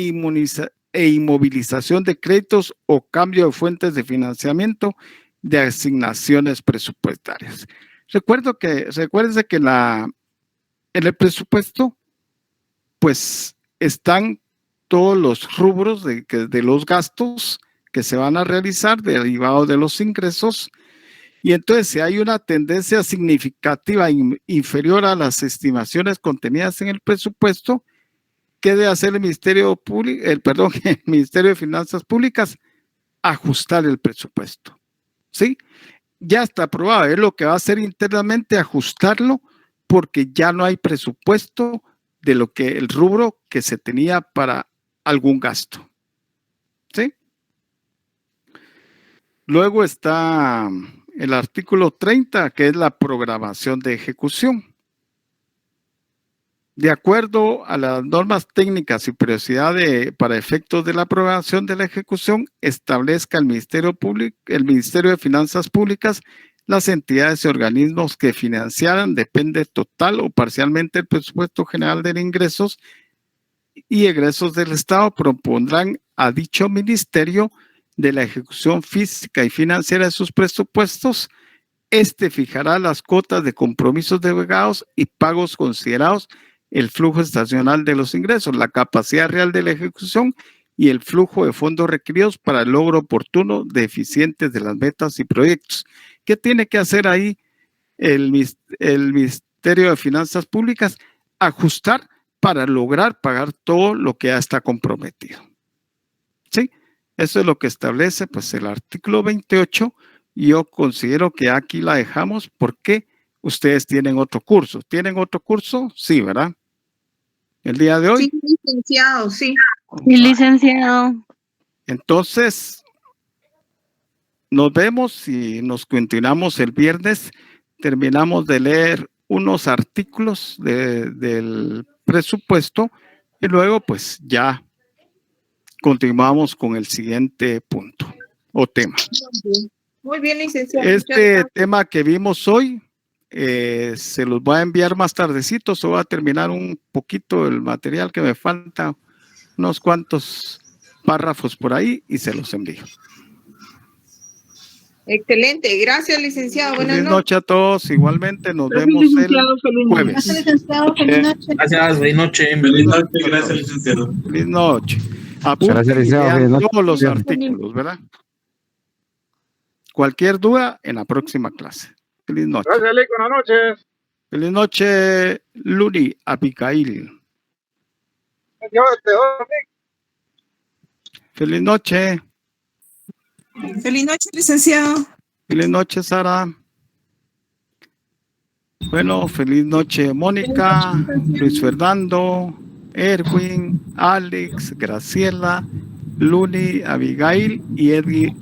[SPEAKER 1] inmovilización de créditos o cambio de fuentes de financiamiento de asignaciones presupuestarias. Recuérdense que en el presupuesto, pues están todos los rubros de los gastos que se van a realizar derivados de los ingresos. Y entonces, si hay una tendencia significativa inferior a las estimaciones contenidas en el presupuesto, ¿qué debe hacer el Ministerio de Finanzas Públicas? Ajustar el presupuesto. ¿Sí? Ya está aprobado. Es lo que va a hacer internamente, ajustarlo, porque ya no hay presupuesto de lo que el rubro que se tenía para algún gasto. ¿Sí? Luego está el artículo 30, que es la programación de ejecución. De acuerdo a las normas técnicas y periodicidad para efectos de la programación de la ejecución, establezca el Ministerio de Finanzas Públicas las entidades y organismos que financiaran, depende total o parcialmente del presupuesto general de ingresos y egresos del Estado, propondrán a dicho ministerio de la ejecución física y financiera de sus presupuestos. Este fijará las cuotas de compromisos delegados y pagos considerados, el flujo estacional de los ingresos, la capacidad real de la ejecución y el flujo de fondos requeridos para el logro oportuno de eficientes de las metas y proyectos. ¿Qué tiene que hacer ahí el Ministerio de Finanzas Públicas? Ajustar para lograr pagar todo lo que ya está comprometido. ¿Sí? Eso es lo que establece pues el artículo 28. Y yo considero que aquí la dejamos porque ustedes tienen otro curso. ¿Tienen otro curso? Sí, ¿verdad? El día de hoy.
[SPEAKER 3] Sí, licenciado, sí.
[SPEAKER 2] Sí, licenciado.
[SPEAKER 1] Entonces, nos vemos y nos continuamos el viernes. Terminamos de leer unos artículos del presupuesto y luego pues ya continuamos con el siguiente punto o tema.
[SPEAKER 3] Muy bien, licenciado.
[SPEAKER 1] Este tema que vimos hoy se los voy a enviar más tardecito. Se va a terminar un poquito el material que me falta, unos cuantos párrafos por ahí y se los envío.
[SPEAKER 3] Excelente, gracias, licenciado.
[SPEAKER 1] Buenas noches a todos. Igualmente nos vemos el jueves.
[SPEAKER 5] Gracias, licenciado. Feliz noche.
[SPEAKER 8] Gracias, feliz noche.
[SPEAKER 6] Feliz noche, gracias, licenciado.
[SPEAKER 1] Feliz noche.
[SPEAKER 9] Gracias, licenciado.
[SPEAKER 1] Todos los artículos, ¿verdad? Cualquier duda en la próxima clase. Feliz noche.
[SPEAKER 9] Gracias, Lick. Buenas noches.
[SPEAKER 1] Feliz noche, Luni, Abigail. Feliz noche.
[SPEAKER 4] Feliz noche, licenciado.
[SPEAKER 1] Feliz noche, Sara. Bueno, feliz noche, Mónica, Luis Fernando, Erwin, Alex, Graciela, Luni, Abigail y Edwin